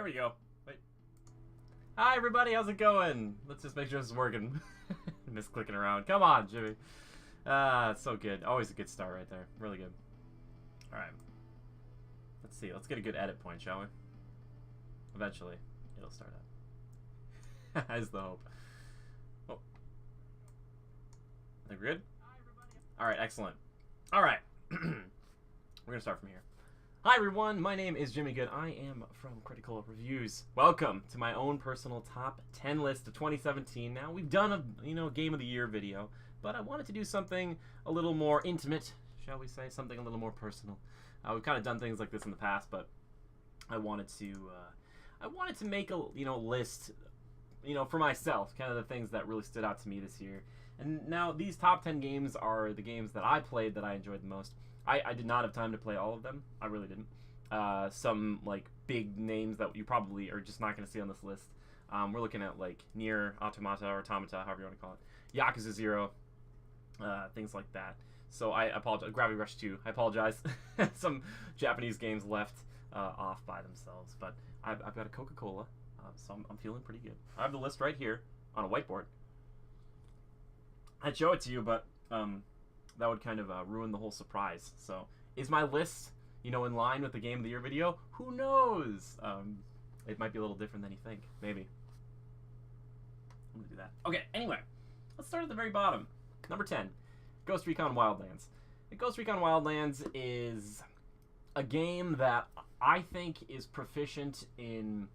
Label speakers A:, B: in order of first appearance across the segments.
A: There we go. Wait. Hi, everybody. How's it going? Let's just make sure this is working. Miss clicking around. Come on, Jimmy. It's so good. Always a good start right there. Really good. All right. Let's see. Let's get a good edit point, shall we? Eventually, it'll start up. That's the hope. Oh. I think we're good? All right, excellent. All right. We're going to start from here. Hi, everyone. My name is Jimmy Good. I am from Critical Reviews. Welcome to my own personal top 10 list of 2017. Now, we've done a, Game of the Year video, but I wanted to do something a little more intimate, shall we say, something a little more personal. We've kind of done things like this in the past, but I wanted to make a list, for myself, kind of the things that really stood out to me this year. And now these top 10 games are the games that I played that I enjoyed the most. I did not have time to play all of them. I really didn't. Some like big names that you probably are just not going to see on this list. We're looking at like Nier Automata or Automata, however you want to call it, Yakuza 0, things like that. So I apologize. Gravity Rush 2. I apologize. Some Japanese games left off by themselves, but I've got a Coca-Cola, so I'm feeling pretty good. I have the list right here on a whiteboard. I'd show it to you, but that would kind of ruin the whole surprise. So, is my list, in line with the Game of the Year video? Who knows? It might be a little different than you think. Maybe. I'm gonna do that. Okay, anyway. Let's start at the very bottom. Number 10. Ghost Recon Wildlands. Ghost Recon Wildlands is a game that I think is proficient in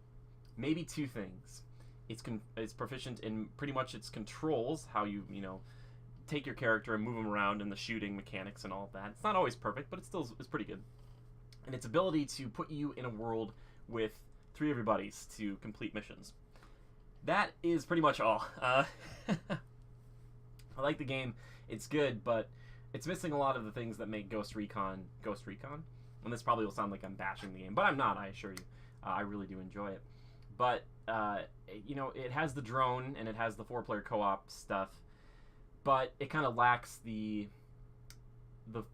A: maybe two things. It's proficient in pretty much its controls, how you take your character and move them around, and the shooting mechanics and all of that. It's not always perfect, but it's pretty good. And its ability to put you in a world with 3 of your buddies to complete missions. That is pretty much all. I like the game. It's good, but it's missing a lot of the things that make Ghost Recon. And this probably will sound like I'm bashing the game, but I'm not, I assure you. I really do enjoy it. But, it has the drone, and it has the 4-player co-op stuff, but it kind of lacks the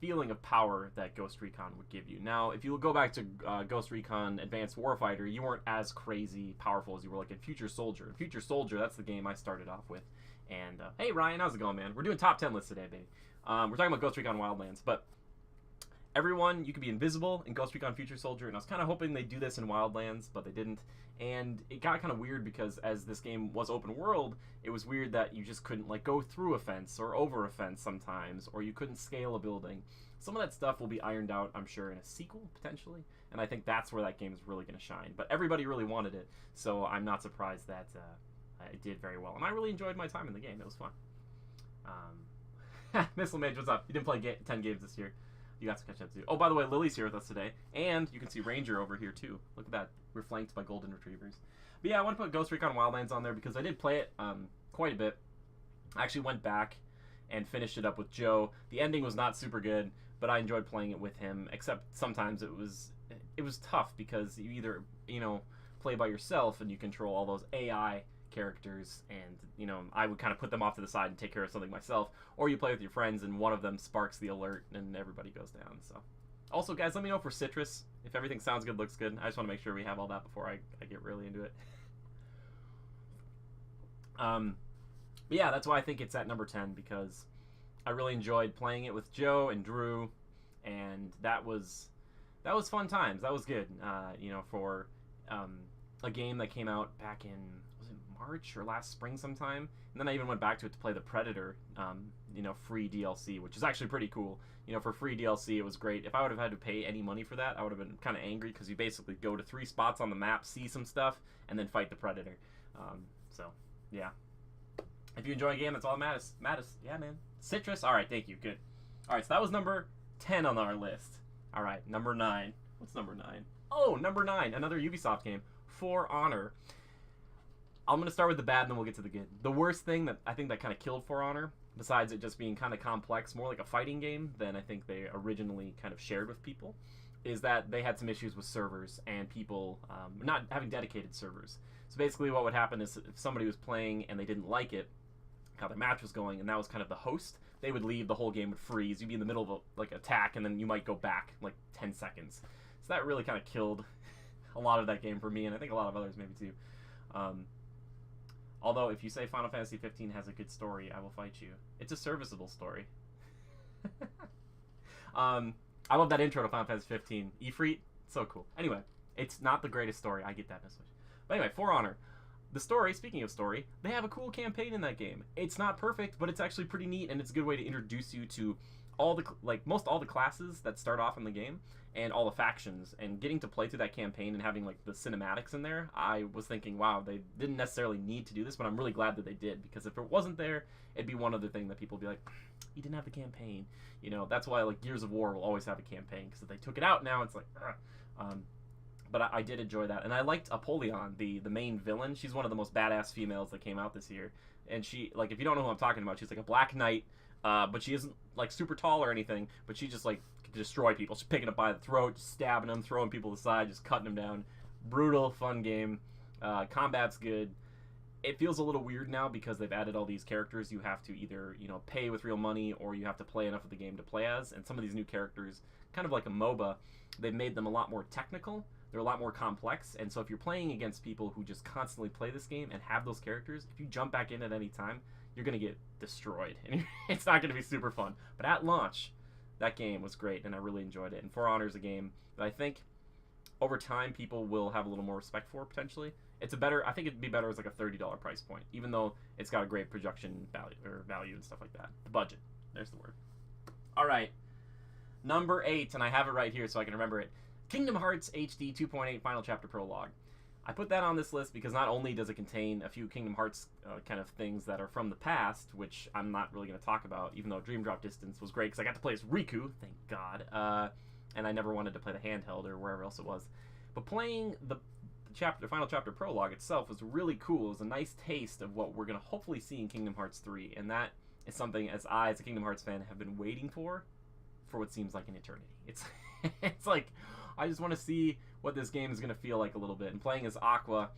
A: feeling of power that Ghost Recon would give you. Now, if you go back to Ghost Recon Advanced Warfighter, you weren't as crazy powerful as you were like in Future Soldier. In Future Soldier, that's the game I started off with. And, hey, Ryan, how's it going, man? We're doing top 10 lists today, baby. We're talking about Ghost Recon Wildlands, but everyone, you could be invisible in Ghost Recon Future Soldier, and I was kind of hoping they'd do this in Wildlands, but they didn't. And it got kind of weird because as this game was open world, it was weird that you just couldn't like go through a fence or over a fence sometimes, or you couldn't scale a building. Some of that stuff will be ironed out, I'm sure, in a sequel, potentially, and I think that's where that game is really going to shine. But everybody really wanted it, so I'm not surprised that it did very well. And I really enjoyed my time in the game. It was fun. Missile Mage, what's up? You didn't play 10 games this year. You got to catch up too. Oh, by the way, Lily's here with us today, and you can see Ranger over here too. Look at that. We're flanked by golden retrievers. But yeah, I want to put Ghost Recon Wildlands on there because I did play it quite a bit. I actually went back and finished it up with Joe. The ending was not super good, but I enjoyed playing it with him, except sometimes it was tough because you either, play by yourself and you control all those AI characters, and I would kind of put them off to the side and take care of something myself, or you play with your friends and one of them sparks the alert and everybody goes down. So also, guys, let me know for Citrus if everything sounds good, looks good. I just want to make sure we have all that before I get really into it. But yeah, that's why I think it's at number 10, because I really enjoyed playing it with Joe and Drew, and that was fun times. That was good, for a game that came out back in March or last spring sometime, and then I even went back to it to play the Predator, free DLC, which is actually pretty cool. For free DLC, it was great. If I would have had to pay any money for that, I would have been kind of angry, because you basically go to 3 spots on the map, see some stuff, and then fight the Predator. So, yeah. If you enjoy a game, that's all that matters. Yeah, man. Citrus? Alright, thank you. Good. Alright, so that was number 10 on our list. Alright, number 9. What's number 9? Oh, number 9. Another Ubisoft game. For Honor. I'm going to start with the bad, and then we'll get to the good. The worst thing that I think that kind of killed For Honor, besides it just being kind of complex, more like a fighting game than I think they originally kind of shared with people, is that they had some issues with servers and people not having dedicated servers. So basically what would happen is if somebody was playing and they didn't like it, how their match was going, and that was kind of the host, they would leave, the whole game would freeze. You'd be in the middle of a attack, and then you might go back like 10 seconds. So that really kind of killed a lot of that game for me, and I think a lot of others maybe too. Um, Although, if you say Final Fantasy 15 has a good story, I will fight you. It's a serviceable story. I love that intro to Final Fantasy 15. Ifrit, so cool. Anyway, it's not the greatest story. I get that message. But anyway, For Honor. The story, speaking of story, they have a cool campaign in that game. It's not perfect, but it's actually pretty neat, and it's a good way to introduce you to all the, most all the classes that start off in the game, and all the factions, and getting to play through that campaign and having, like, the cinematics in there, I was thinking, wow, they didn't necessarily need to do this, but I'm really glad that they did, because if it wasn't there, it'd be one other thing that people would be like, you didn't have the campaign. You know, that's why, like, Gears of War will always have a campaign, because if they took it out now, it's like, but I did enjoy that, and I liked Apollyon, the main villain. She's one of the most badass females that came out this year, and she, like, if you don't know who I'm talking about, she's like a black knight, but she isn't, like, super tall or anything, but she just, like, can destroy people. She's picking up by the throat, just stabbing them, throwing people aside, just cutting them down. Brutal, fun game. Combat's good. It feels a little weird now because they've added all these characters you have to either, you know, pay with real money or you have to play enough of the game to play as, and some of these new characters, kind of like a MOBA, they've made them a lot more technical. They're a lot more complex, and so if you're playing against people who just constantly play this game and have those characters, if you jump back in at any time, you're going to get destroyed, and it's not going to be super fun. But at launch, that game was great, and I really enjoyed it. And For Honor is a game that I think over time people will have a little more respect for, potentially. It's a better, I think it'd be better as like a $30 price point, even though it's got a great production value and stuff like that. The budget, there's the word. All right, number 8, and I have it right here so I can remember it. Kingdom Hearts HD 2.8 Final Chapter Prologue. I put that on this list because not only does it contain a few Kingdom Hearts kind of things that are from the past, which I'm not really going to talk about, even though Dream Drop Distance was great because I got to play as Riku, thank God, and I never wanted to play the handheld or wherever else it was. But playing the Final Chapter Prologue itself was really cool. It was a nice taste of what we're going to hopefully see in Kingdom Hearts 3, and that is something, as I, as a Kingdom Hearts fan, have been waiting for what seems like an eternity. It's like, I just want to see what this game is going to feel like a little bit. And playing as Aqua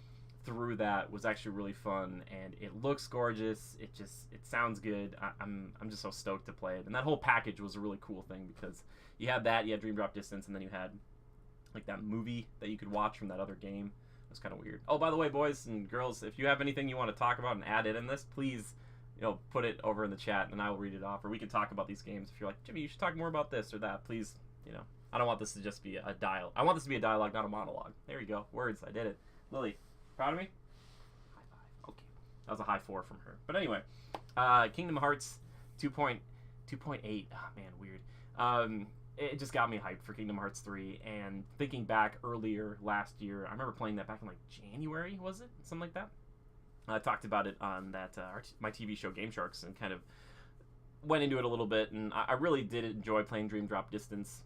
A: through that was actually really fun, and it looks gorgeous. It sounds good. I'm just so stoked to play it. And that whole package was a really cool thing because you had that, you had Dream Drop Distance, and then you had like that movie that you could watch from that other game. It was kind of weird. Oh, by the way, boys and girls, if you have anything you want to talk about and add it in this, please, you know, put it over in the chat and I will read it off, or we can talk about these games. If you're like, Jimmy, you should talk more about this or that, please, you know. I don't want this to just be a dialogue. I want this to be a dialogue, not a monologue. There you go. Words. I did it. Lily, proud of me? High five. Okay. That was a high 4 from her. But anyway, Kingdom Hearts 2.8. Oh, man, weird. It just got me hyped for Kingdom Hearts 3. And thinking back earlier last year, I remember playing that back in like January, was it? Something like that. I talked about it on that my TV show Game Sharks and kind of went into it a little bit. And I really did enjoy playing Dream Drop Distance.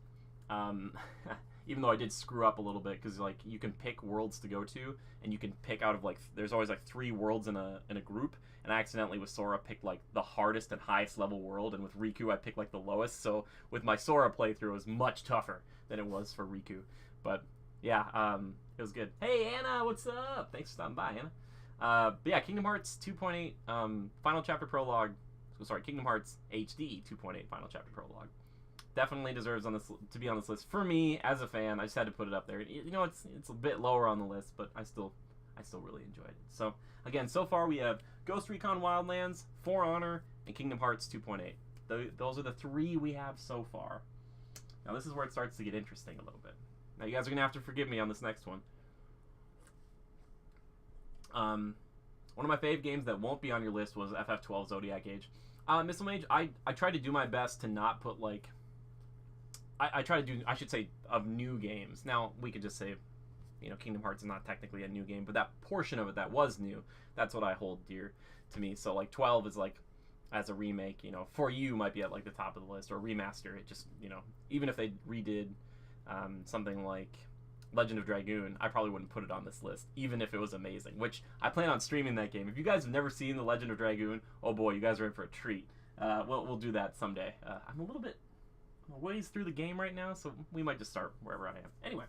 A: Even though I did screw up a little bit because like you can pick worlds to go to and you can pick out of like there's always like 3 worlds in a group, and I accidentally with Sora picked like the hardest and highest level world, and with Riku I picked like the lowest. So with my Sora playthrough it was much tougher than it was for Riku. But yeah, it was good. Hey Anna, what's up? Thanks for stopping by, Anna. But yeah, Kingdom Hearts 2.8 Final Chapter Prologue. Sorry, Kingdom Hearts HD 2.8 Final Chapter Prologue. Definitely deserves to be on this list. For me, as a fan, I just had to put it up there. You know, it's a bit lower on the list, but I still really enjoyed it. So, again, so far we have Ghost Recon Wildlands, For Honor, and Kingdom Hearts 2.8. Those are the 3 we have so far. Now, this is where it starts to get interesting a little bit. Now, you guys are going to have to forgive me on this next one. One of my fave games that won't be on your list was FF12 Zodiac Age. Missile Mage, I tried to do my best to not put, like... I try to do, I should say, of new games. Now, we could just say, you know, Kingdom Hearts is not technically a new game, but that portion of it that was new, that's what I hold dear to me. So, like, 12 is, like, as a remake, you know, For You might be at, like, the top of the list, or remaster. It just, you know, even if they redid something like Legend of Dragoon, I probably wouldn't put it on this list, even if it was amazing, which I plan on streaming that game. If you guys have never seen The Legend of Dragoon, oh boy, you guys are in for a treat. We'll do that someday. I'm a little bit ways through the game right now, so we might just start wherever I am. Anyway,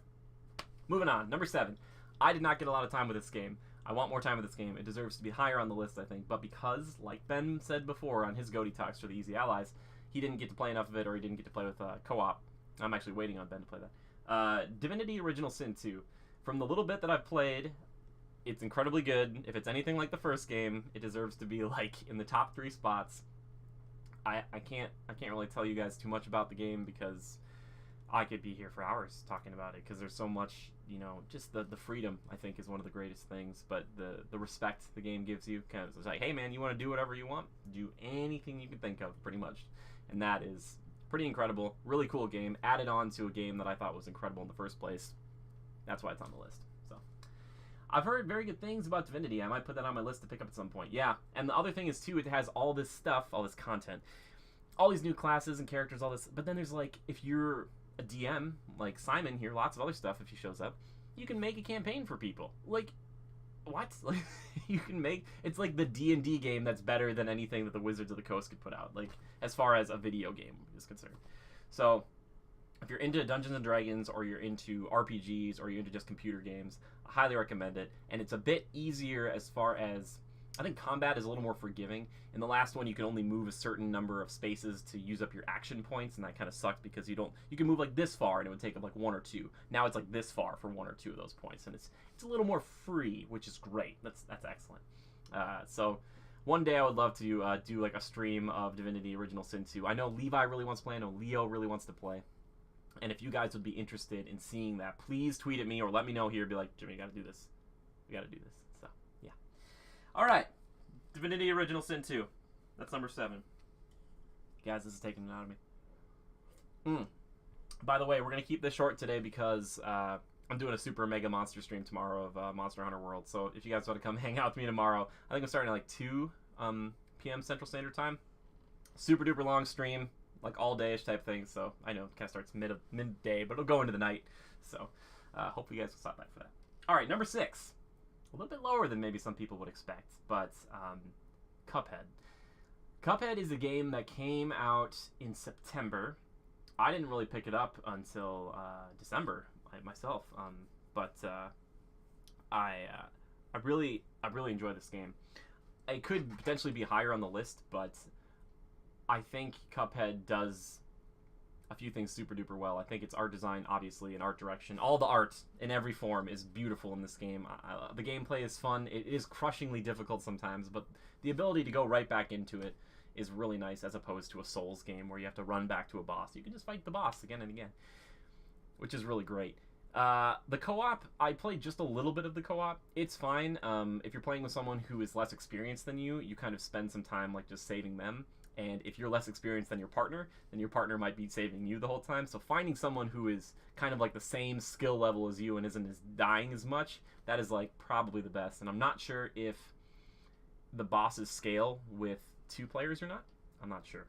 A: moving on. Number 7. I did not get a lot of time with this game. I want more time with this game. It deserves to be higher on the list, I think, but because, like Ben said before on his Goaty Talks for the Easy Allies, he didn't get to play enough of it, or he didn't get to play with co-op. I'm actually waiting on Ben to play that. Divinity Original Sin 2. From the little bit that I've played, it's incredibly good. If it's anything like the first game, it deserves to be like in the top 3 spots. I can't really tell you guys too much about the game because I could be here for hours talking about it because there's so much, just the freedom, I think, is one of the greatest things, but the respect the game gives you. Kind of, it's like, hey man, you want to do whatever you want, do anything you can think of, pretty much. And that is pretty incredible. Really cool game, added on to a game that I thought was incredible in the first place. That's why it's on the list. So I've heard very good things about Divinity. I might put that on my list to pick up at some point. Yeah, and the other thing is, too, it has all this stuff, all this content, all these new classes and characters, all this, but then there's, like, if you're a DM, like Simon here, lots of other stuff if he shows up, you can make a campaign for people. Like, what? Like, you can make, it's like the D&D game that's better than anything that the Wizards of the Coast could put out, like, as far as a video game is concerned. So if you're into Dungeons and Dragons, or you're into RPGs, or you're into just computer games, I highly recommend it. And it's a bit easier as far as, I think combat is a little more forgiving. In the last one, you can only move a certain number of spaces to use up your action points, and that kind of sucked because you can move like this far and it would take up like 1 or 2. Now it's like this far for 1 or 2 of those points, and it's a little more free, which is great. That's excellent. So one day I would love to do like a stream of Divinity Original Sin 2. I know Levi really wants to play. I know Leo really wants to play. And if you guys would be interested in seeing that, please tweet at me or let me know here. Be like, Jimmy, you got to do this. We got to do this. So, yeah. All right. Divinity Original Sin 2. That's number 7. Guys, this is taking it out of me. By the way, we're going to keep this short today because I'm doing a super mega monster stream tomorrow of Monster Hunter World. So if you guys want to come hang out with me tomorrow, I think I'm starting at like 2 p.m. Central Standard Time. Super duper long stream. Like all day-ish type thing, so I know it kind of starts midday, but it'll go into the night. So hopefully you guys will stop by for that. All right, number 6. A little bit lower than maybe some people would expect, but Cuphead. Cuphead is a game that came out in September. I didn't really pick it up until December myself, but I really enjoy this game. It could potentially be higher on the list, but I think Cuphead does a few things super duper well. I think its art design, obviously, and art direction, all the art in every form is beautiful in this game. The gameplay is fun. It is crushingly difficult sometimes, but the ability to go right back into it is really nice, as opposed to a Souls game where you have to run back to a boss. You can just fight the boss again and again, which is really great. The co-op, I played just a little bit of the co-op. It's fine. If you're playing with someone who is less experienced than you, you kind of spend some time like just saving them. And if you're less experienced than your partner, then your partner might be saving you the whole time. So finding someone who is kind of like the same skill level as you and isn't as dying as much, that is like probably the best. And I'm not sure if the bosses scale with 2 players or not. I'm not sure.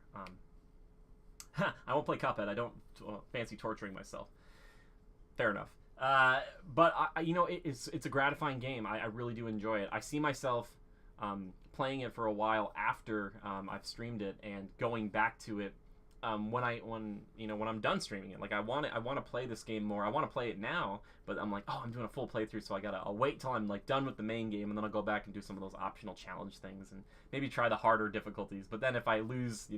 A: I won't play Cuphead. I don't fancy torturing myself. Fair enough. But it's a gratifying game. I really do enjoy it. I see myself playing it for a while after I've streamed it and going back to it when I'm done streaming it. Like I want to play this game more. I want to play it now, but I'm like, I'm doing a full playthrough, so I'll wait till I'm like done with the main game, and then I'll go back and do some of those optional challenge things and maybe try the harder difficulties. But then if I lose,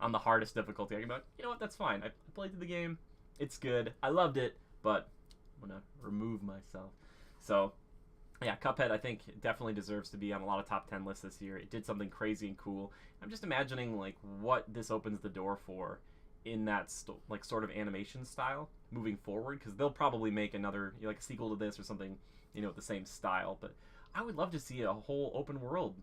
A: on the hardest difficulty, I can be like, you know what, that's fine. I played through the game. It's good. I loved it, but I'm gonna remove myself. So yeah, Cuphead, I think, definitely deserves to be on a lot of top 10 lists this year. It did something crazy and cool. I'm just imagining, like, what this opens the door for in that, sort of animation style moving forward, because they'll probably make another, like, a sequel to this or something, with the same style. But I would love to see a whole open world,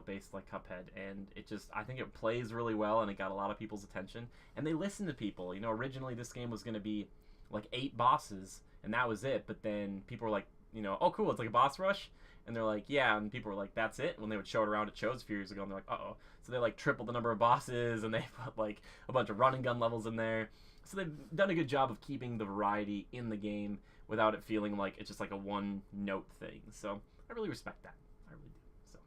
A: based like Cuphead. And I think it plays really well, and it got a lot of people's attention. And they listen to people. Originally this game was going to be, like, 8 bosses, and that was it. But then people were like, oh cool, it's like a boss rush, and they're like, yeah, and people were like, that's it, when they would show it around at shows a few years ago, and they're like, uh-oh. So they like tripled the number of bosses, and they put like a bunch of run and gun levels in there. So they've done a good job of keeping the variety in the game without it feeling like it's just like a one note thing. So I really respect that. I really do. So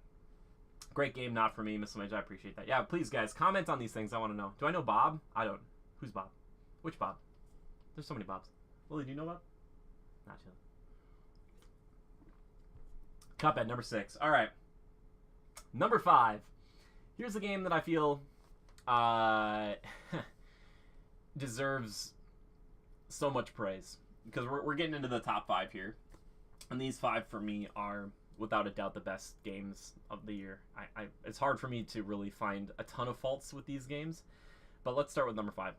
A: great game, not for me, Miss Mage. I appreciate that. Yeah, please guys, comment on these things. I want to know. Do I know Bob? I don't. Who's Bob? Which Bob? There's so many Bobs. Lily, do you know Bob? Not you. Cuphead, number 6. All right. Number 5. Here's a game that I feel deserves so much praise, because we're getting into the top 5 here. And these five for me are without a doubt the best games of the year. It's hard for me to really find a ton of faults with these games, but let's start with number five.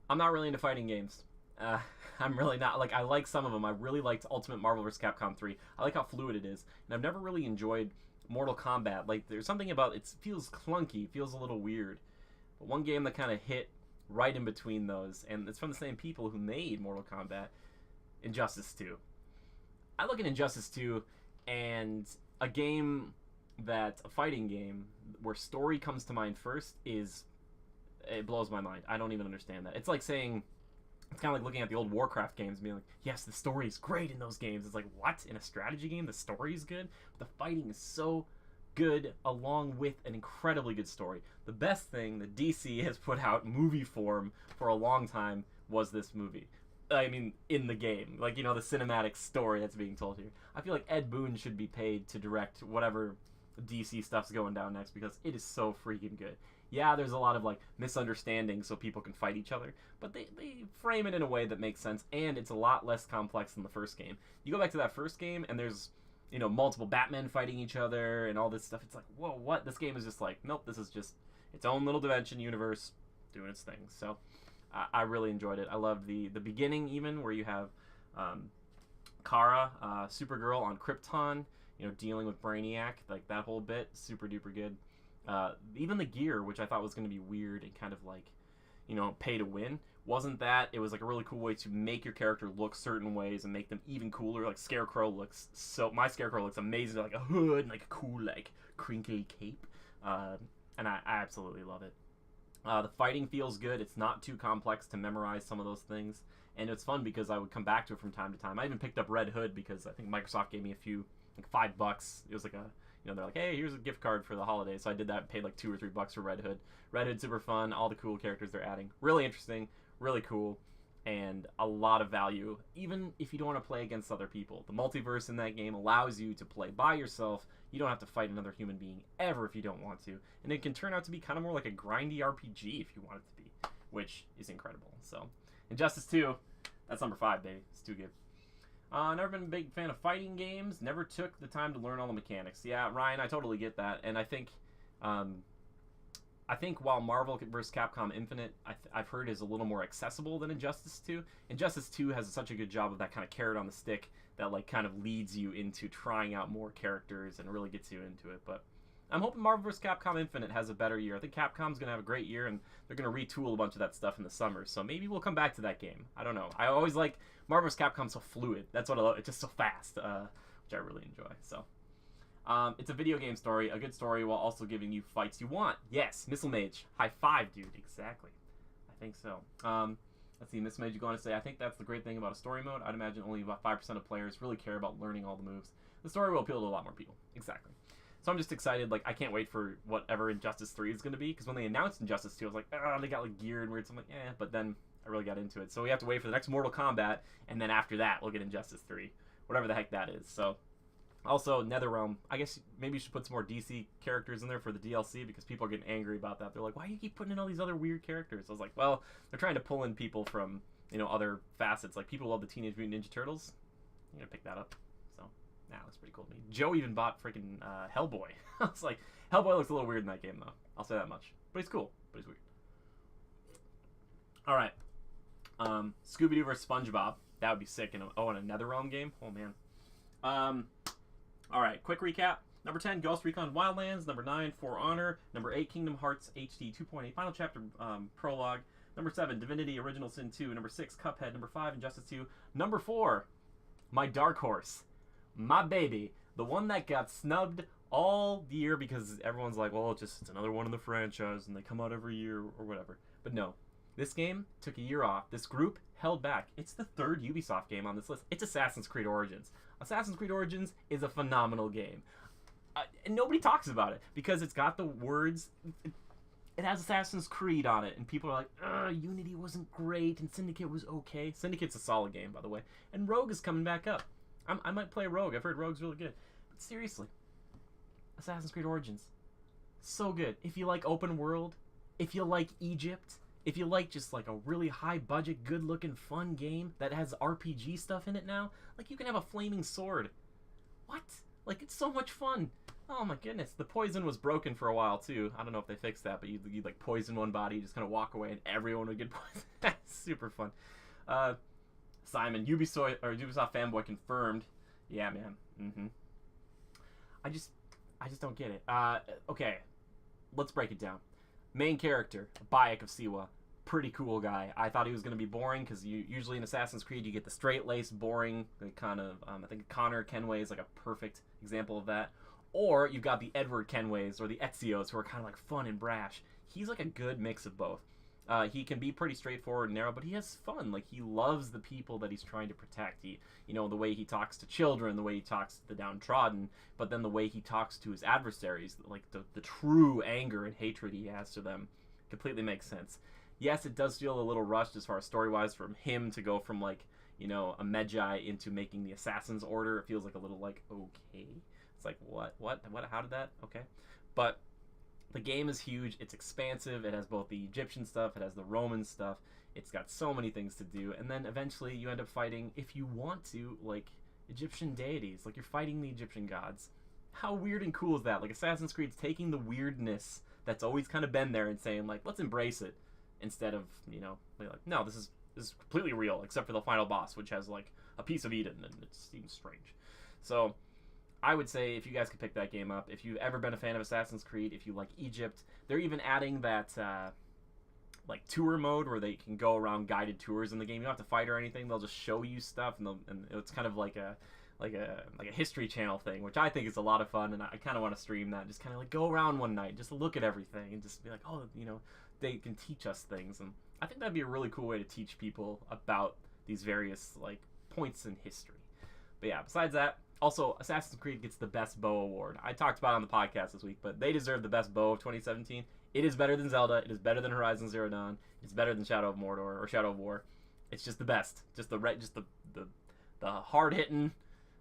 A: I'm not really into fighting games. Uh, I'm really not. Like, I like some of them. I really liked Ultimate Marvel vs. Capcom 3. I like how fluid it is. And I've never really enjoyed Mortal Kombat. Like, there's something about it feels clunky, feels a little weird. But one game that kind of hit right in between those, and it's from the same people who made Mortal Kombat, Injustice 2. I look at Injustice 2 and a fighting game where story comes to mind first it blows my mind. I don't even understand that. It's like saying, it's kind of like looking at the old Warcraft games and being like, yes, the story is great in those games. It's like, what? In a strategy game, the story is good? But the fighting is so good along with an incredibly good story. The best thing that DC has put out movie form for a long time was this movie. I mean, in the game. Like, the cinematic story that's being told here. I feel like Ed Boon should be paid to direct whatever DC stuff's going down next because it is so freaking good. Yeah, there's a lot of, misunderstandings so people can fight each other, but they frame it in a way that makes sense, and it's a lot less complex than the first game. You go back to that first game, and there's, multiple Batmen fighting each other and all this stuff. It's like, whoa, what? This game is just like, nope, this is just its own little dimension universe doing its thing. So I really enjoyed it. I love the beginning even where you have Kara, Supergirl on Krypton, dealing with Brainiac, like that whole bit, super duper good. Even the gear, which I thought was going to be weird and kind of like, pay to win, wasn't that. It was like a really cool way to make your character look certain ways and make them even cooler. Like my Scarecrow looks amazing, like a hood and like a cool, like crinkly cape, and I absolutely love it. The fighting feels good. It's not too complex to memorize some of those things, and it's fun because I would come back to it from time to time. I even picked up Red Hood because I think Microsoft gave me a few, like $5. It was like they're like, hey, here's a gift card for the holidays. So I did that and paid like $2 or $3 for Red Hood. Red Hood's super fun. All the cool characters they're adding. Really interesting, really cool, and a lot of value, even if you don't want to play against other people. The multiverse in that game allows you to play by yourself. You don't have to fight another human being ever if you don't want to. And it can turn out to be kind of more like a grindy RPG if you want it to be, which is incredible. So, Injustice 2, that's number 5, baby. It's too good. Never been a big fan of fighting games. Never took the time to learn all the mechanics. Yeah, Ryan, I totally get that. And I think while Marvel vs. Capcom Infinite, I've heard is a little more accessible than Injustice 2. Injustice 2 has such a good job of that kind of carrot on the stick that like kind of leads you into trying out more characters and really gets you into it. But I'm hoping Marvel vs. Capcom Infinite has a better year. I think Capcom's going to have a great year, and they're going to retool a bunch of that stuff in the summer. So maybe we'll come back to that game. I don't know. I always like Marvel vs. Capcom so fluid. That's what I love. It's just so fast, which I really enjoy. So it's a video game story, a good story, while also giving you fights you want. Yes, Missile Mage. High five, dude. Exactly. I think so. Let's see, Missile Mage, you go on to say, I think that's the great thing about a story mode. I'd imagine only about 5% of players really care about learning all the moves. The story will appeal to a lot more people. Exactly. So I'm just excited. Like, I can't wait for whatever Injustice 3 is going to be, because when they announced Injustice 2, I was like, oh, they got like gear and weird. So I'm like, but then I really got into it. So we have to wait for the next Mortal Kombat, and then after that, we'll get Injustice 3. Whatever the heck that is. So, also, NetherRealm. I guess maybe you should put some more DC characters in there for the DLC, because people are getting angry about that. They're like, why do you keep putting in all these other weird characters? I was like, well, they're trying to pull in people from, other facets. Like, people love the Teenage Mutant Ninja Turtles. I'm going to pick that up. So, that looks pretty cool to me. Joe even bought freaking Hellboy. I was like, Hellboy looks a little weird in that game, though. I'll say that much. But he's cool. But he's weird. All right. Scooby-Doo vs. SpongeBob. That would be sick. In a NetherRealm game? Oh, man. All right, quick recap. Number 10, Ghost Recon Wildlands. Number 9, For Honor. Number 8, Kingdom Hearts HD 2.8 Final Chapter Prologue. Number 7, Divinity Original Sin 2. Number 6, Cuphead. Number 5, Injustice 2. Number 4, my dark horse. My baby. The one that got snubbed all year because everyone's like, well, it's another one in the franchise and they come out every year or whatever. But no. This game took a year off. This group held back. It's the third Ubisoft game on this list. It's Assassin's Creed Origins. Assassin's Creed Origins is a phenomenal game. And nobody talks about it because it's got the words... It has Assassin's Creed on it, and people are like, Unity wasn't great, and Syndicate was okay. Syndicate's a solid game, by the way. And Rogue is coming back up. I might play Rogue. I've heard Rogue's really good. But seriously, Assassin's Creed Origins. So good. If you like open world, if you like Egypt, if you like just like a really high budget, good looking, fun game that has RPG stuff in it now, like you can have a flaming sword. What? Like it's so much fun. Oh my goodness. The poison was broken for a while too. I don't know if they fixed that, but you'd like poison one body, just kind of walk away, and everyone would get poisoned. That's super fun. Simon, Ubisoft fanboy confirmed. Yeah, man. I just don't get it. Okay, let's break it down. Main character, Bayek of Siwa. Pretty cool guy. I thought he was going to be boring because usually in Assassin's Creed you get the straight-laced, boring, like kind of, I think Connor Kenway is like a perfect example of that. Or you've got the Edward Kenways or the Ezio's who are kind of like fun and brash. He's like a good mix of both. He can be pretty straightforward and narrow, but he has fun. Like, he loves the people that he's trying to protect. The way he talks to children, the way he talks to the downtrodden, but then the way he talks to his adversaries, like the true anger and hatred he has to them, completely makes sense. Yes, it does feel a little rushed as far as story-wise from him to go from, like, a Medjay into making the Assassin's Order. It feels like a little, like, okay. It's like, what, how did that? Okay. But the game is huge. It's expansive. It has both the Egyptian stuff. It has the Roman stuff. It's got so many things to do. And then eventually you end up fighting, if you want to, like, Egyptian deities. Like, you're fighting the Egyptian gods. How weird and cool is that? Like, Assassin's Creed's taking the weirdness that's always kind of been there and saying, like, let's embrace it. Instead of, like, no, this is completely real, except for the final boss, which has, like, a piece of Eden, and it seems strange. So I would say if you guys could pick that game up, if you've ever been a fan of Assassin's Creed, if you like Egypt, they're even adding that like tour mode where they can go around guided tours in the game. You don't have to fight or anything; they'll just show you stuff, and it's kind of like a History Channel thing, which I think is a lot of fun, and I kind of want to stream that. Just kind of like go around one night, just look at everything, and just be like, oh, they can teach us things, and I think that'd be a really cool way to teach people about these various like points in history. But yeah, besides that. Also, Assassin's Creed gets the Best Bow Award. I talked about it on the podcast this week, but they deserve the Best Bow of 2017. It is better than Zelda. It is better than Horizon Zero Dawn. It's better than Shadow of Mordor or Shadow of War. It's just the best. Just the hard hitting.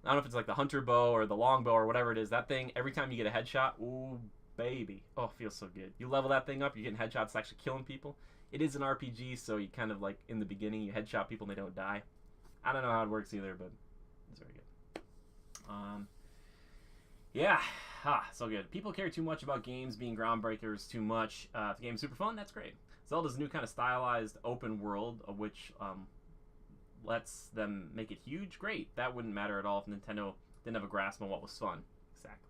A: I don't know if it's like the hunter bow or the long bow or whatever it is. That thing, every time you get a headshot, ooh baby, oh, it feels so good. You level that thing up, you're getting headshots actually killing people. It is an RPG, so you kind of like in the beginning you headshot people and they don't die. I don't know how it works either, but it's very good. Yeah, so good. People care too much about games being groundbreakers too much. If the game's super fun, that's great. Zelda's new kind of stylized open world, of which lets them make it huge, great. That wouldn't matter at all if Nintendo didn't have a grasp on what was fun. Exactly.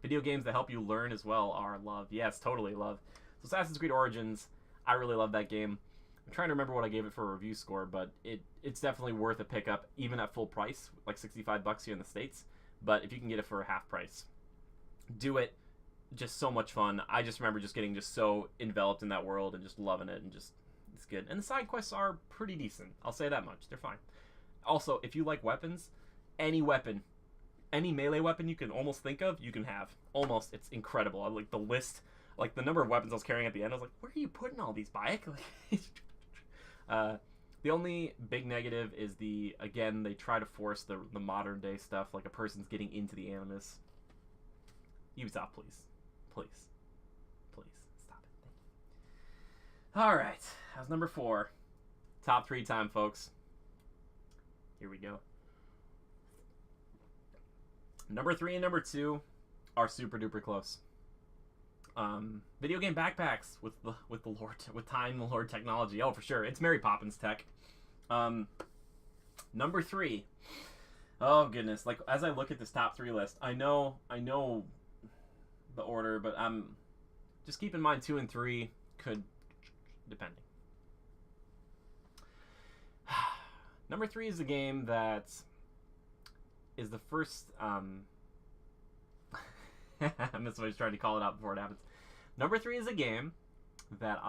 A: Video games that help you learn as well are love. Yes, totally love. So Assassin's Creed Origins, I really love that game. I'm trying to remember what I gave it for a review score, but it's definitely worth a pickup, even at full price, like $65 here in the States. But if you can get it for half price, do it. Just so much fun. I just remember just getting just so enveloped in that world and just loving it, and just it's good. And the side quests are pretty decent. I'll say that much. They're fine. Also, if you like weapons, any melee weapon you can almost think of, you can have. Almost. It's incredible. I like the list, like the number of weapons I was carrying at the end. I was like, where are you putting all these, Bayek? The only big negative is again, they try to force the modern day stuff, like a person's getting into the Animus. Ubisoft, please. Please. Please. Stop it. Thank you. Alright. That was number 4. Top 3 time, folks. Here we go. Number 3 and number 2 are super duper close. Video game backpacks with time Lord technology. Oh, for sure. It's Mary Poppins tech. Number 3. Oh goodness. Like, as I look at this top 3 list, I know the order, but just keep in mind 2 and 3 could, depending. Number 3 is a game that is the first that's what I was trying to call it out before it happens. Number 3 is a game that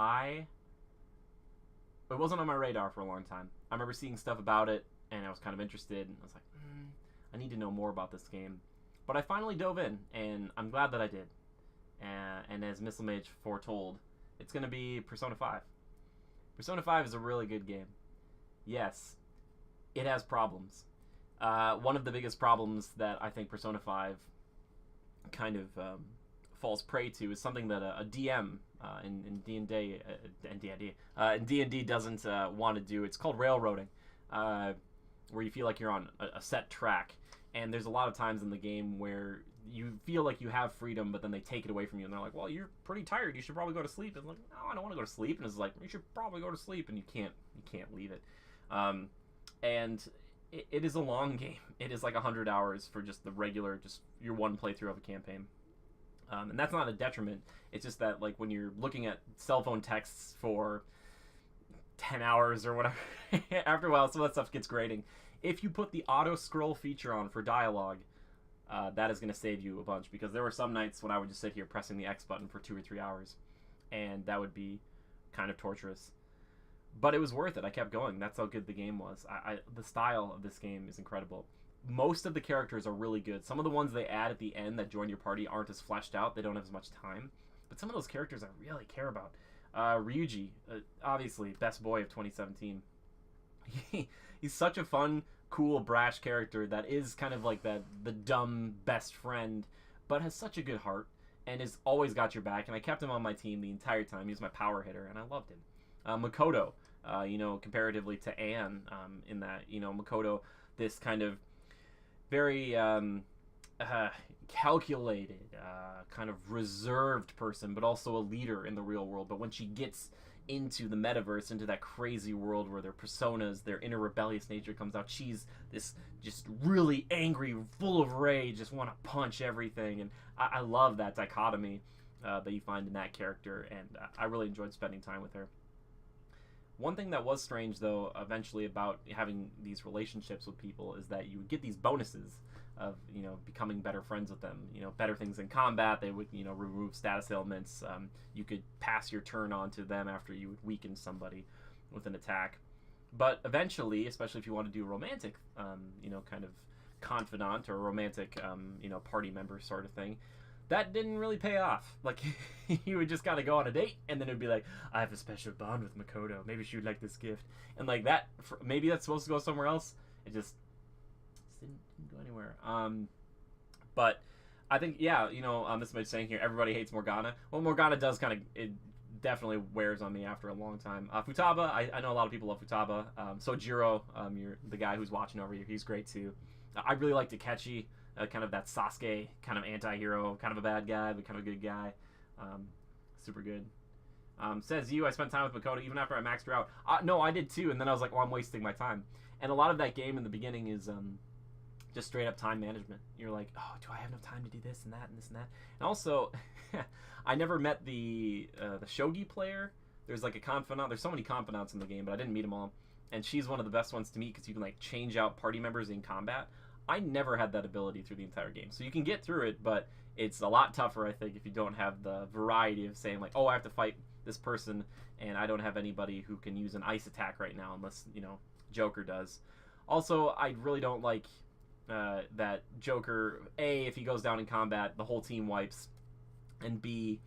A: it wasn't on my radar for a long time. I remember seeing stuff about it, and I was kind of interested, and I was like, I need to know more about this game. But I finally dove in, and I'm glad that I did. And as Missile Mage foretold, it's going to be Persona 5. Persona 5 is a really good game. Yes, it has problems. One of the biggest problems that I think Persona 5 kind of falls prey to is something that a DM in D&D, D&D doesn't want to do. It's called railroading, where you feel like you're on a set track, and there's a lot of times in the game where you feel like you have freedom, but then they take it away from you, and they're like, well, you're pretty tired, you should probably go to sleep. And like, no, I don't want to go to sleep. And it's like, you should probably go to sleep, and you can't leave it. And it is a long game. It is like 100 hours for just the regular, just your one playthrough of a campaign. And that's not a detriment. It's just that, like, when you're looking at cell phone texts for 10 hours or whatever, after a while, some of that stuff gets grating. If you put the auto scroll feature on for dialogue, that is going to save you a bunch, because there were some nights when I would just sit here pressing the X button for 2 or 3 hours, and that would be kind of torturous. But it was worth it. I kept going. That's how good the game was. The style of this game is incredible. Most of the characters are really good. Some of the ones they add at the end that join your party aren't as fleshed out. They don't have as much time. But some of those characters I really care about. Ryuji, obviously, best boy of 2017. He's such a fun, cool, brash character that is kind of like the dumb best friend, but has such a good heart and has always got your back. And I kept him on my team the entire time. He was my power hitter, and I loved him. Makoto, comparatively to Anne, in that, Makoto, this kind of very calculated, kind of reserved person, but also a leader in the real world. But when she gets into the metaverse, into that crazy world where their personas, their inner rebellious nature comes out, she's this just really angry, full of rage, just want to punch everything. And I love that dichotomy that you find in that character, and I really enjoyed spending time with her. One thing that was strange, though, eventually about having these relationships with people is that you would get these bonuses of, becoming better friends with them. Better things in combat. They would, remove status ailments. You could pass your turn on to them after you would weaken somebody with an attack. But eventually, especially if you want to do a romantic, kind of confidant or a romantic, party member sort of thing, that didn't really pay off. Like, you would just gotta go on a date, and then it'd be like, I have a special bond with Makoto. Maybe she would like this gift. And like that, maybe that's supposed to go somewhere else. It just didn't go anywhere. But I think, this is saying here, everybody hates Morgana. Well, Morgana does it definitely wears on me after a long time. Futaba, I know a lot of people love Futaba. Sojiro, you're the guy who's watching over you. He's great too. I really like Takechi. Kind of that Sasuke kind of anti-hero, kind of a bad guy, but kind of a good guy. Super good. Says I spent time with Makoto even after I maxed her out. No, I did too, and then I was like, well, I'm wasting my time. And a lot of that game in the beginning is just straight up time management. You're like, oh, do I have enough time to do this and that and this and that? And also, I never met the shogi player. There's like a confidant. There's so many confidants in the game, but I didn't meet them all. And she's one of the best ones to meet because you can like change out party members in combat. I never had that ability through the entire game. So you can get through it, but it's a lot tougher, I think, if you don't have the variety of saying, like, oh, I have to fight this person, and I don't have anybody who can use an ice attack right now, unless, Joker does. Also, I really don't like that Joker, A, if he goes down in combat, the whole team wipes, and B,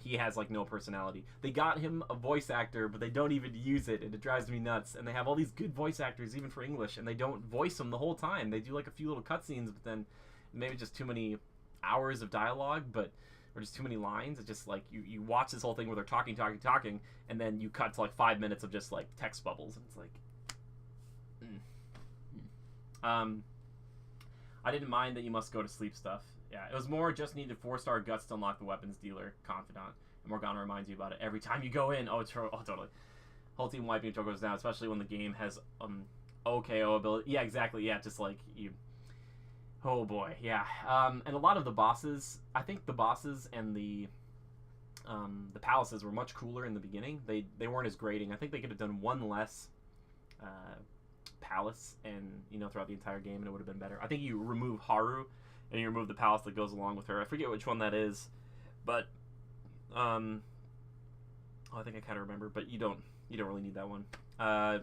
A: he has like no personality. They got him a voice actor, but they don't even use it, and it drives me nuts. And they have all these good voice actors, even for English, and they don't voice them the whole time. They do like a few little cutscenes, but then maybe just too many hours of dialogue, or just too many lines. It's just like you watch this whole thing where they're talking, and then you cut to like 5 minutes of just like text bubbles, and it's like, I didn't mind that you must go to sleep stuff. Yeah, it was more just needed 4-star guts to unlock the weapons dealer confidant. And Morgana reminds you about it every time you go in. Oh, totally. Whole team wiping until it goes down, especially when the game has OKO ability. Yeah, exactly. Yeah, just like you. Oh boy, yeah. And a lot of the bosses, I think the bosses and the palaces were much cooler in the beginning. They weren't as grating. I think they could have done one less palace and throughout the entire game, and it would have been better. I think you remove Haru and you remove the palace that goes along with her. I forget which one that is, but I think I kind of remember. But you don't really need that one. But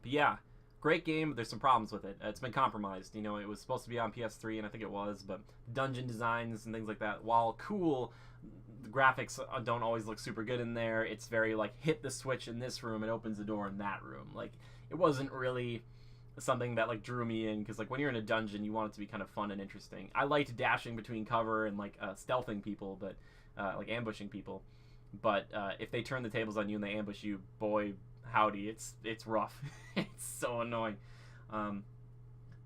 A: yeah, great game. But there's some problems with it. It's been compromised. It was supposed to be on PS3, and I think it was, but dungeon designs and things like that, while cool, the graphics don't always look super good in there. It's very like hit the switch in this room, it opens the door in that room. Like it wasn't really something that like drew me in, because like when you're in a dungeon, you want it to be kind of fun and interesting. I liked dashing between cover and like stealthing people, but like ambushing people. But if they turn the tables on you and they ambush you, boy, howdy, it's rough. It's so annoying.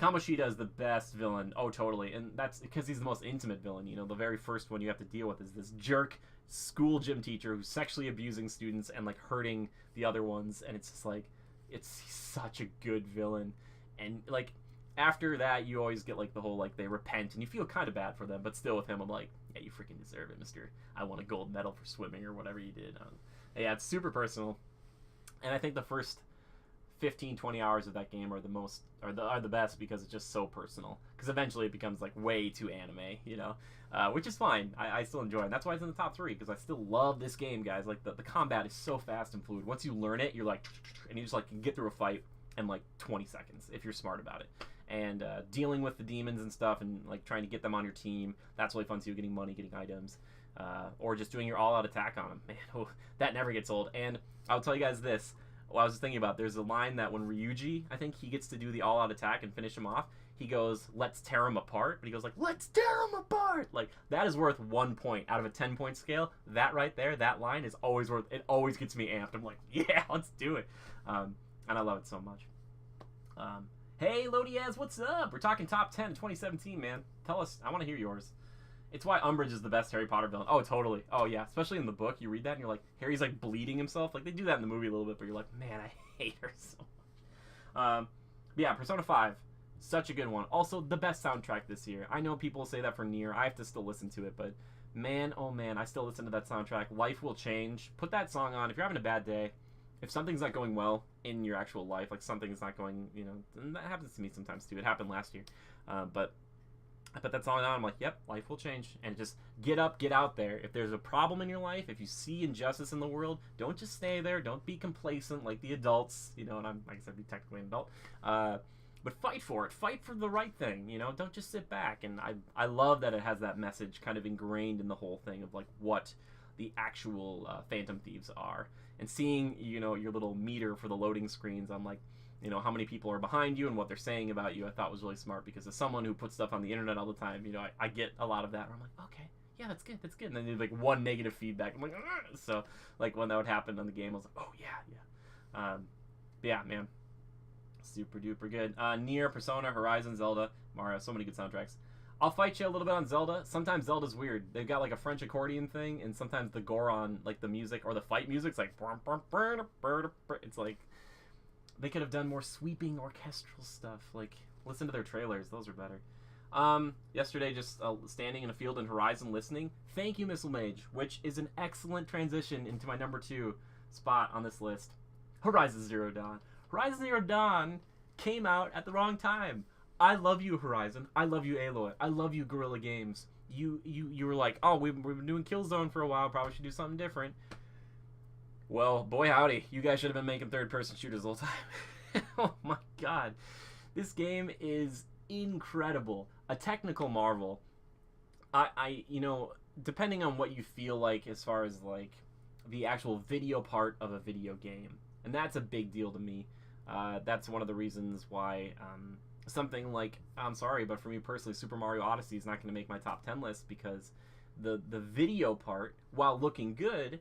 A: Kamoshida is the best villain. Oh, totally. And that's because he's the most intimate villain. You know, the very first one you have to deal with is this jerk school gym teacher who's sexually abusing students and, like, hurting the other ones. And it's just, like, it's such a good villain. And, like, after that, you always get, like, the whole, like, they repent. And you feel kind of bad for them. But still with him, I'm like, yeah, you freaking deserve it, mister. I won a gold medal for swimming or whatever you did. Yeah, it's super personal. And I think the first 15-20 hours of that game are the best because it's just so personal, because eventually it becomes like way too anime, you know, which is fine. I still enjoy it, and that's why it's in the top 3, because I still love this game, guys. Like the combat is so fast and fluid. Once you learn it, you're like, and you just like can get through a fight in like 20 seconds if you're smart about it. And dealing with the demons and stuff and like trying to get them on your team, that's really fun too. Getting money, getting items, or just doing your all-out attack on them, man. Oh, that never gets old. And I'll tell you guys this. Well, I was just thinking about, there's a line that when Ryuji, I think he gets to do the all-out attack and finish him off, he goes, let's tear him apart, but he goes like, let's tear him apart! Like, that is worth 1 point out of a 10-point scale. That right there, that line is always worth, it always gets me amped. I'm like, yeah, let's do it. And I love it so much. Hey, Lodiaz, what's up? We're talking top 10 2017, man. Tell us, I want to hear yours. It's why Umbridge is the best Harry Potter villain. Oh, totally. Oh, yeah. Especially in the book, you read that and you're like, Harry's like bleeding himself. Like, they do that in the movie a little bit, but you're like, man, I hate her so much. Yeah, Persona 5. Such a good one. Also, the best soundtrack this year. I know people say that for Nier. I have to still listen to it, but man, oh man, I still listen to that soundtrack. Life will change. Put that song on. If you're having a bad day, if something's not going well in your actual life, like something's not going, you know, and that happens to me sometimes too. It happened last year. But I put that song on, I'm like, yep, life will change. And just get up, get out there. If there's a problem in your life, if you see injustice in the world, don't just stay there. Don't be complacent like the adults, you know, and I'm, like I said, be technically an adult. But fight for it. Fight for the right thing, you know. Don't just sit back. And I love that it has that message kind of ingrained in the whole thing of, like, what the actual Phantom Thieves are. And seeing, you know, your little meter for the loading screens on, like, you know, how many people are behind you and what they're saying about you, I thought was really smart, because as someone who puts stuff on the internet all the time, you know, I get a lot of that where I'm like, okay, yeah, that's good, that's good. And then there's like one negative feedback. I'm like, ugh! So like when that would happen on the game, I was like, oh yeah. Yeah, man. Super duper good. Nier, Persona, Horizon, Zelda, Mario, so many good soundtracks. I'll fight you a little bit on Zelda. Sometimes Zelda's weird. They've got like a French accordion thing, and sometimes the Goron, like the music or the fight music's like, it's like, they could have done more sweeping orchestral stuff. Like, listen to their trailers. Those are better. Yesterday, just standing in a field in Horizon listening. Thank you, Missile Mage, which is an excellent transition into my number 2 spot on this list. Horizon Zero Dawn. Horizon Zero Dawn came out at the wrong time. I love you, Horizon. I love you, Aloy. I love you, Guerrilla Games. You were like, oh, we've been doing Killzone for a while. Probably should do something different. Well, boy howdy, you guys should have been making third-person shooters the whole time. Oh my god. This game is incredible. A technical marvel. You know, depending on what you feel like as far as, like, the actual video part of a video game. And that's a big deal to me. That's one of the reasons why, something like, I'm sorry, but for me personally, Super Mario Odyssey is not going to make my top 10 list, because the video part, while looking good,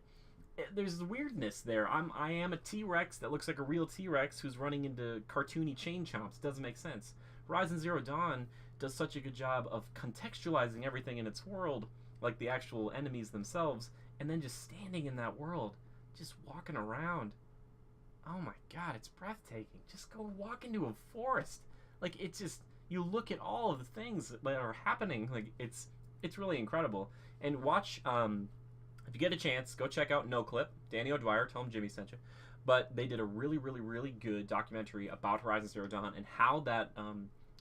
A: there's weirdness there. I am a T-Rex that looks like a real T-Rex who's running into cartoony chain chomps. It doesn't make sense. Horizon Zero Dawn does such a good job of contextualizing everything in its world, like the actual enemies themselves, and then just standing in that world, just walking around. Oh my god, it's breathtaking. Just go walk into a forest. Like, it's just, you look at all of the things that are happening, like, it's really incredible. And watch, if you get a chance, go check out No Clip. Danny O'Dwyer, tell him Jimmy sent you. But they did a really, really, really good documentary about Horizon Zero Dawn and how that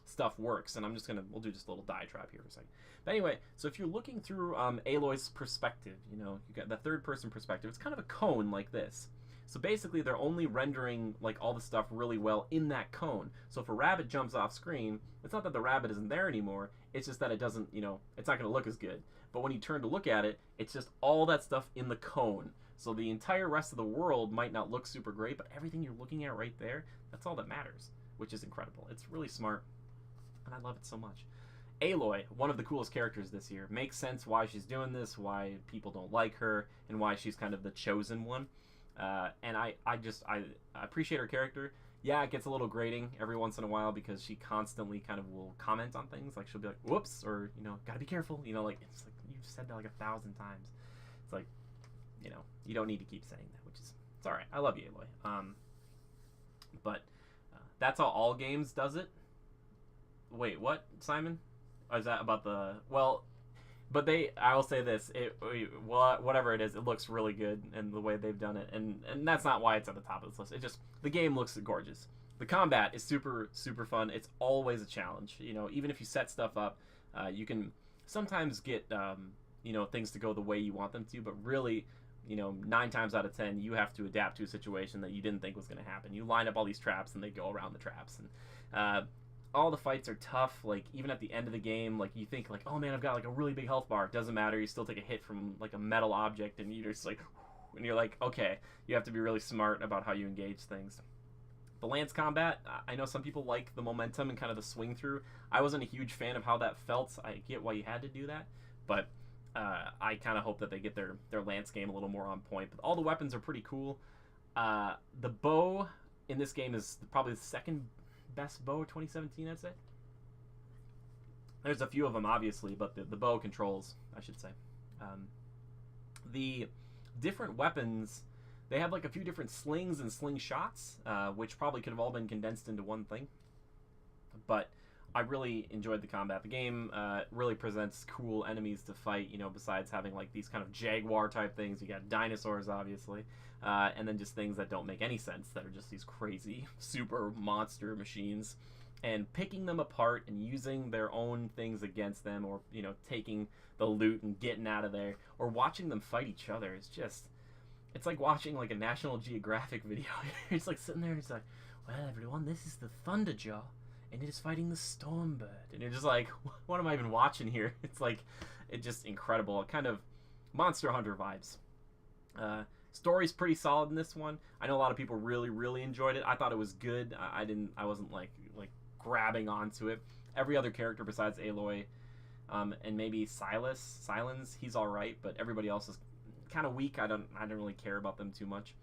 A: stuff works. And we'll do just a little diatribe here for a second. But anyway, so if you're looking through Aloy's perspective, you know, you got the third-person perspective. It's kind of a cone like this. So basically, they're only rendering like all the stuff really well in that cone. So if a rabbit jumps off screen, it's not that the rabbit isn't there anymore. It's just that it doesn't, you know, it's not going to look as good. But when you turn to look at it, it's just all that stuff in the cone. So the entire rest of the world might not look super great, but everything you're looking at right there, that's all that matters, which is incredible. It's really smart, and I love it so much. Aloy, one of the coolest characters this year. Makes sense why she's doing this, why people don't like her, and why she's kind of the chosen one. And I appreciate her character. Yeah, it gets a little grating every once in a while because she constantly kind of will comment on things. Like she'll be like, "Whoops," or "Gotta be careful." Like it's like you've said that like 1,000 times. It's like, you don't need to keep saying that, which is it's all right. I love you, Aloy. But that's how all games does it. Wait, what, Simon? Or is that about the But I will say this: whatever it is, it looks really good, and the way they've done it, and that's not why it's at the top of this list. It just the game looks gorgeous. The combat is super super fun. It's always a challenge. Even if you set stuff up, you can sometimes get things to go the way you want them to, but really, 9 times out of 10, you have to adapt to a situation that you didn't think was going to happen. You line up all these traps, and they go around the traps, and all the fights are tough. Like even at the end of the game, like you think like, oh man, I've got like a really big health bar. It doesn't matter. You still take a hit from like a metal object, and you're just like, and you're like, okay, you have to be really smart about how you engage things. The lance combat, I know some people like the momentum and kind of the swing through. I wasn't a huge fan of how that felt. I get why you had to do that, but I kind of hope that they get their lance game a little more on point. But all the weapons are pretty cool. The bow in this game is probably the second best bow of 2017, I'd say. There's a few of them, obviously, but the bow controls, I should say. The different weapons, they have like a few different slings and slingshots, which probably could have all been condensed into one thing. But I really enjoyed the combat. The game really presents cool enemies to fight, besides having like these kind of jaguar type things. You got dinosaurs, obviously, and then just things that don't make any sense, that are just these crazy super monster machines. And picking them apart and using their own things against them, or taking the loot and getting out of there, or watching them fight each other, it's like watching like a National Geographic video. It's like sitting there and it's like, well everyone, this is the Thunderjaw, and it is fighting the Stormbird. And you're just like, what am I even watching here? It's like, it's just incredible. Kind of Monster Hunter vibes. Story's pretty solid in this one. I know a lot of people really, really enjoyed it. I thought it was good. I wasn't like grabbing onto it. Every other character besides Aloy, and maybe Silence, he's all right, but everybody else is kind of weak. I don't really care about them too much.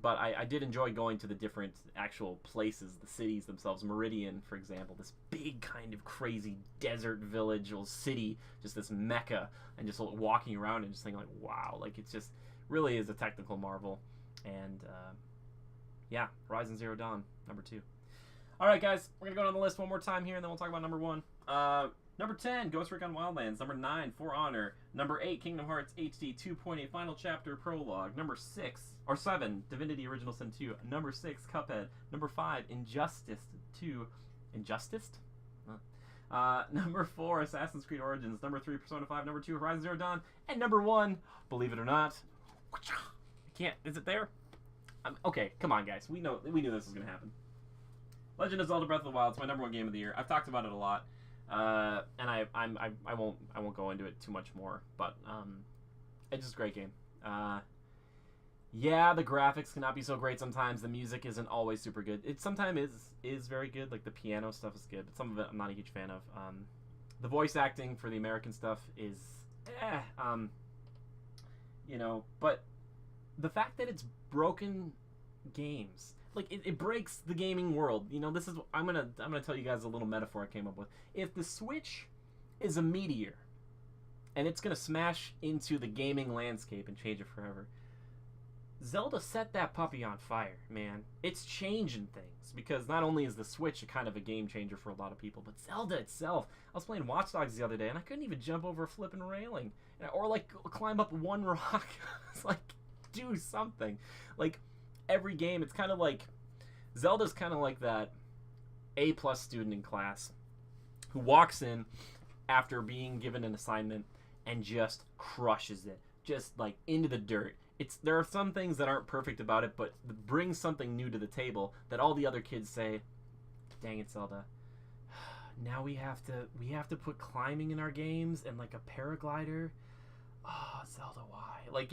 A: But I did enjoy going to the different actual places, the cities themselves. Meridian, for example, this big kind of crazy desert village or city, just this mecca, and just walking around and just thinking like, wow, like it's just really is a technical marvel. And yeah, Horizon Zero Dawn, number 2. All right, guys, we're gonna go down the list one more time here, and then we'll talk about number 1. Number 10, Ghost Recon Wildlands. Number 9, For Honor. Number 8, Kingdom Hearts HD 2.8 Final Chapter Prologue. Number 7, Divinity Original Sin 2. Number 6, Cuphead. Number 5, Injustice 2. Injustice? Number 4, Assassin's Creed Origins. Number 3, Persona 5. Number 2, Horizon Zero Dawn. And number 1, believe it or not, is it there? Okay, come on, guys. We knew this was gonna happen. Legend of Zelda: Breath of the Wild. It's my number 1 game of the year. I've talked about it a lot. And I won't go into it too much more, but it's just a great game. Yeah, the graphics cannot be so great sometimes. The music isn't always super good. It sometimes is very good. Like the piano stuff is good, but some of it I'm not a huge fan of. The voice acting for the American stuff is but the fact that it's broken games, like it breaks the gaming world. This is I'm gonna tell you guys a little metaphor I came up with. If the Switch is a meteor and it's gonna smash into the gaming landscape and change it forever, Zelda set that puppy on fire, man. It's changing things, because not only is the Switch a kind of a game changer for a lot of people, but Zelda itself. I was playing Watch Dogs the other day, and I couldn't even jump over a flipping railing, or like climb up one rock. It's like, do something. Like every game, it's kind of like Zelda's kind of like that A+ student in class who walks in after being given an assignment and just crushes it, just like into the dirt. There are some things that aren't perfect about it, but brings something new to the table that all the other kids say, dang it, Zelda, now we have to put climbing in our games and like a paraglider. Oh, Zelda, why? Like,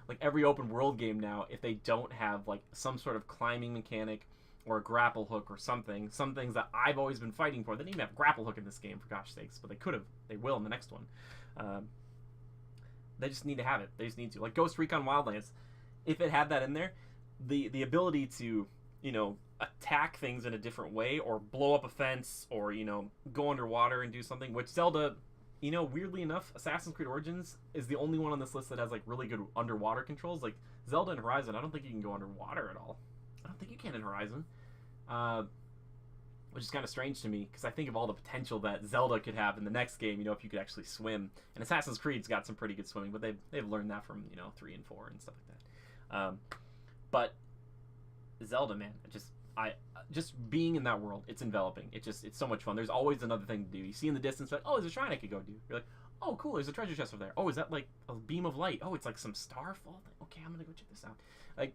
A: like every open world game now, if they don't have like some sort of climbing mechanic or a grapple hook or something. Some things that I've always been fighting for. They didn't even have a grapple hook in this game, for gosh sakes, but they could have. They will in the next one. They just need to have it. They just need to. Like Ghost Recon Wildlands, if it had that in there, the ability to, you know, attack things in a different way or blow up a fence or, you know, go underwater and do something, which Zelda, you know, weirdly enough, Assassin's Creed Origins is the only one on this list that has like really good underwater controls. Like Zelda and Horizon, I don't think you can go underwater at all. I don't think you can in Horizon, which is kind of strange to me because I think of all the potential that Zelda could have in the next game, you know, if you could actually swim. And Assassin's Creed's got some pretty good swimming, but they've learned that from, you know, 3 and 4 and stuff like that. But Zelda, man, just being in that world, it's enveloping. It's so much fun. There's always another thing to do. You see in the distance, like, oh, there's a shrine I could go do. You're like, oh, cool, there's a treasure chest over there. Oh, is that like a beam of light? Oh, it's like some starfall. Okay, I'm gonna go check this out. Like,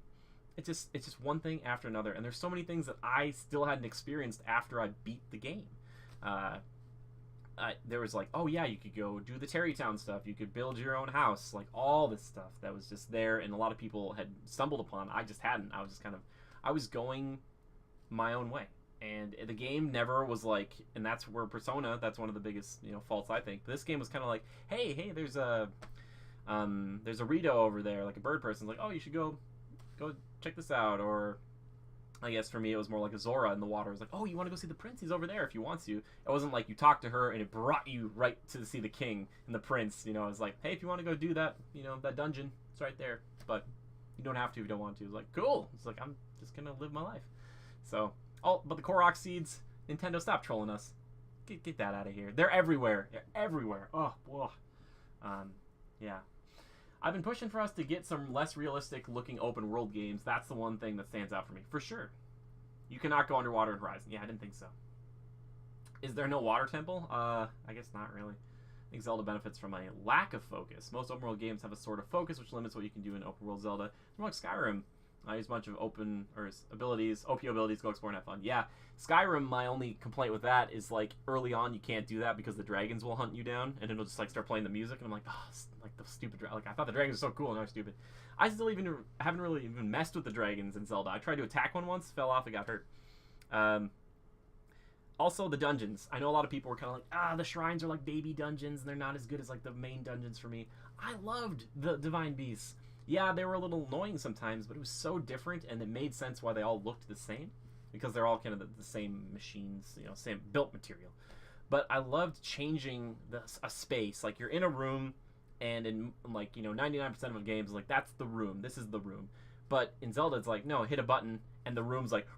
A: it's just one thing after another, and there's so many things that I still hadn't experienced after I beat the game. There was like, oh yeah, you could go do the Terrytown stuff. You could build your own house. Like all this stuff that was just there, and a lot of people had stumbled upon. I just hadn't. I was just I was going my own way, and the game never was like, and that's where Persona, that's one of the biggest, you know, faults I think. But this game was kind of like, hey, there's a Rito over there, like a bird person's like, oh, you should go check this out. Or I guess for me it was more like a Zora in the water. It was like, oh, you want to go see the prince? He's over there if you want to. It wasn't like you talked to her and it brought you right to see the king and the prince. You know, it was like, hey, if you want to go do that, you know, that dungeon, it's right there, but you don't have to if you don't want to. It's like, cool. It's like, I'm just gonna live my life. So, but the Korok seeds, Nintendo, stop trolling us. Get that out of here. They're everywhere. They're everywhere. Oh, whoa. Yeah. I've been pushing for us to get some less realistic looking open world games. That's the one thing that stands out for me. For sure. You cannot go underwater in Horizon. Yeah, I didn't think so. Is there no water temple? I guess not really. I think Zelda benefits from a lack of focus. Most open world games have a sort of focus, which limits what you can do in open world Zelda. More like Skyrim. I use a bunch of open or abilities, OP abilities, go explore and have fun. Yeah, Skyrim, my only complaint with that is like early on you can't do that because the dragons will hunt you down and it'll just like start playing the music and I'm like, oh, like the stupid like I thought the dragons were so cool and they're stupid. I still haven't really even messed with the dragons in Zelda. I tried to attack one once, fell off, and got hurt. Also the dungeons. I know a lot of people were kind of like, the shrines are like baby dungeons and they're not as good as like the main dungeons for me. I loved the Divine Beasts. Yeah, they were a little annoying sometimes, but it was so different, and it made sense why they all looked the same, because they're all kind of the same machines, you know, same built material. But I loved changing a space. Like, you're in a room, and in, like, you know, 99% of games, like, that's the room. This is the room. But in Zelda, it's like, no, hit a button, and the room's like,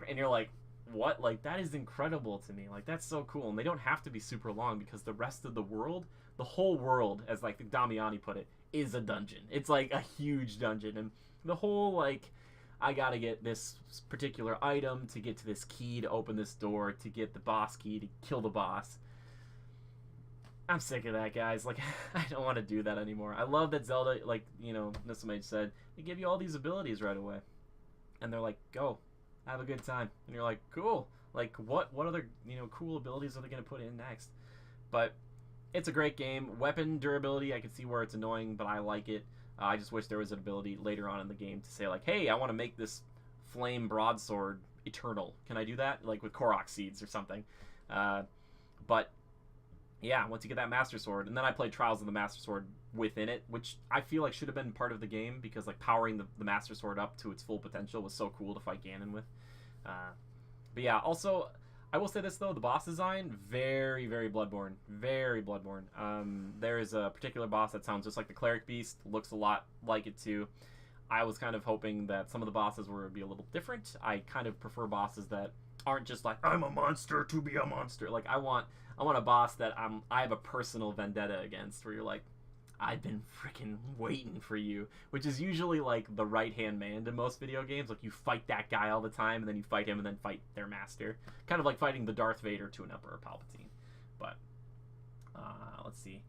A: and you're like, what? Like, that is incredible to me. Like, that's so cool. And they don't have to be super long, because the rest of the world, the whole world, as, like, Damiani put it, is a dungeon. It's like a huge dungeon, and the whole like, I gotta get this particular item to get to this key to open this door to get the boss key to kill the boss. I'm sick of that, guys. Like, I don't want to do that anymore. I love that Zelda, like, you know, Nissamage said, they give you all these abilities right away, and they're like, go have a good time, and you're like, cool. Like, what other, you know, cool abilities are they gonna put in next? But it's a great game. Weapon durability, I can see where it's annoying, but I like it. I just wish there was an ability later on in the game to say, like, hey, I want to make this flame broadsword eternal. Can I do that? Like with Korok seeds or something. But, yeah, once you get that Master Sword, and then I played Trials of the Master Sword within it, which I feel like should have been part of the game, because, like, powering the Master Sword up to its full potential was so cool to fight Ganon with. But, yeah, also, I will say this, though, the boss design, very, very Bloodborne. Very Bloodborne. There is a particular boss that sounds just like the Cleric Beast, looks a lot like it, too. I was kind of hoping that some of the bosses would be a little different. I kind of prefer bosses that aren't just like, I'm a monster to be a monster. Like, I want a boss that I have a personal vendetta against, where you're like, I've been freaking waiting for you, which is usually like the right-hand man in most video games. Like, you fight that guy all the time, and then you fight him, and then fight their master. Kind of like fighting the Darth Vader to an Emperor Palpatine. But, let's see.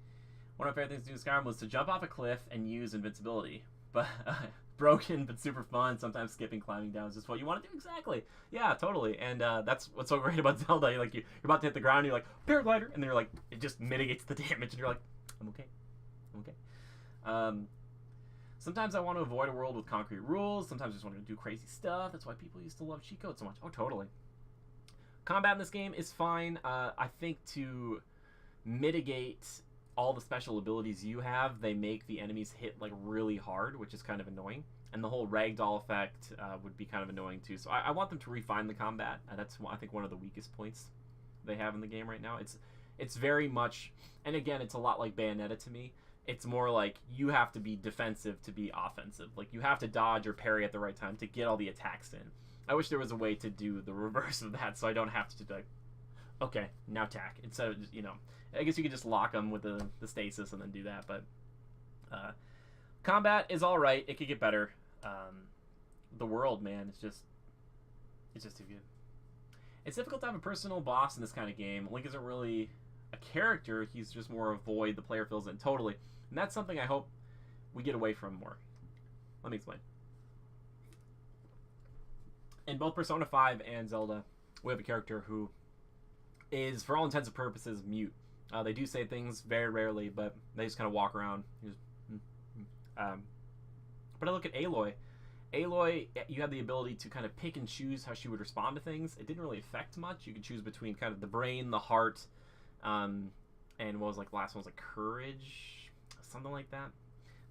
A: One of my favorite things to do in Skyrim was to jump off a cliff and use invincibility. But, broken, but super fun. Sometimes skipping, climbing down is just what you want to do. Exactly. Yeah, totally. And that's what's so great about Zelda. Like, you're about to hit the ground, and you're like, paraglider, and then you're like, it just mitigates the damage, and you're like, I'm okay. Okay. Sometimes I want to avoid a world with concrete rules. Sometimes I just want to do crazy stuff. That's why people used to love cheat codes so much. Oh, totally. Combat in this game is fine. I think to mitigate all the special abilities you have, they make the enemies hit like really hard, which is kind of annoying. And the whole ragdoll effect would be kind of annoying too. So I want them to refine the combat. That's I think one of the weakest points they have in the game right now. It's very much, and again, it's a lot like Bayonetta to me. It's more like you have to be defensive to be offensive. Like you have to dodge or parry at the right time to get all the attacks in. I wish there was a way to do the reverse of that, so I don't have to like, okay, now attack instead of just, I guess you could just lock them with the stasis and then do that. But combat is all right. It could get better. The world, man, it's just too good. It's difficult to have a personal boss in this kind of game. Link isn't really a character. He's just more a void the player fills in totally. And that's something I hope we get away from more. Let me explain. In both Persona 5 and Zelda, we have a character who is, for all intents and purposes, mute. They do say things very rarely, but they just kind of walk around. But I look at Aloy. Aloy, you have the ability to kind of pick and choose how she would respond to things. It didn't really affect much. You could choose between kind of the brain, the heart, and what was like the last one was like courage, something like that.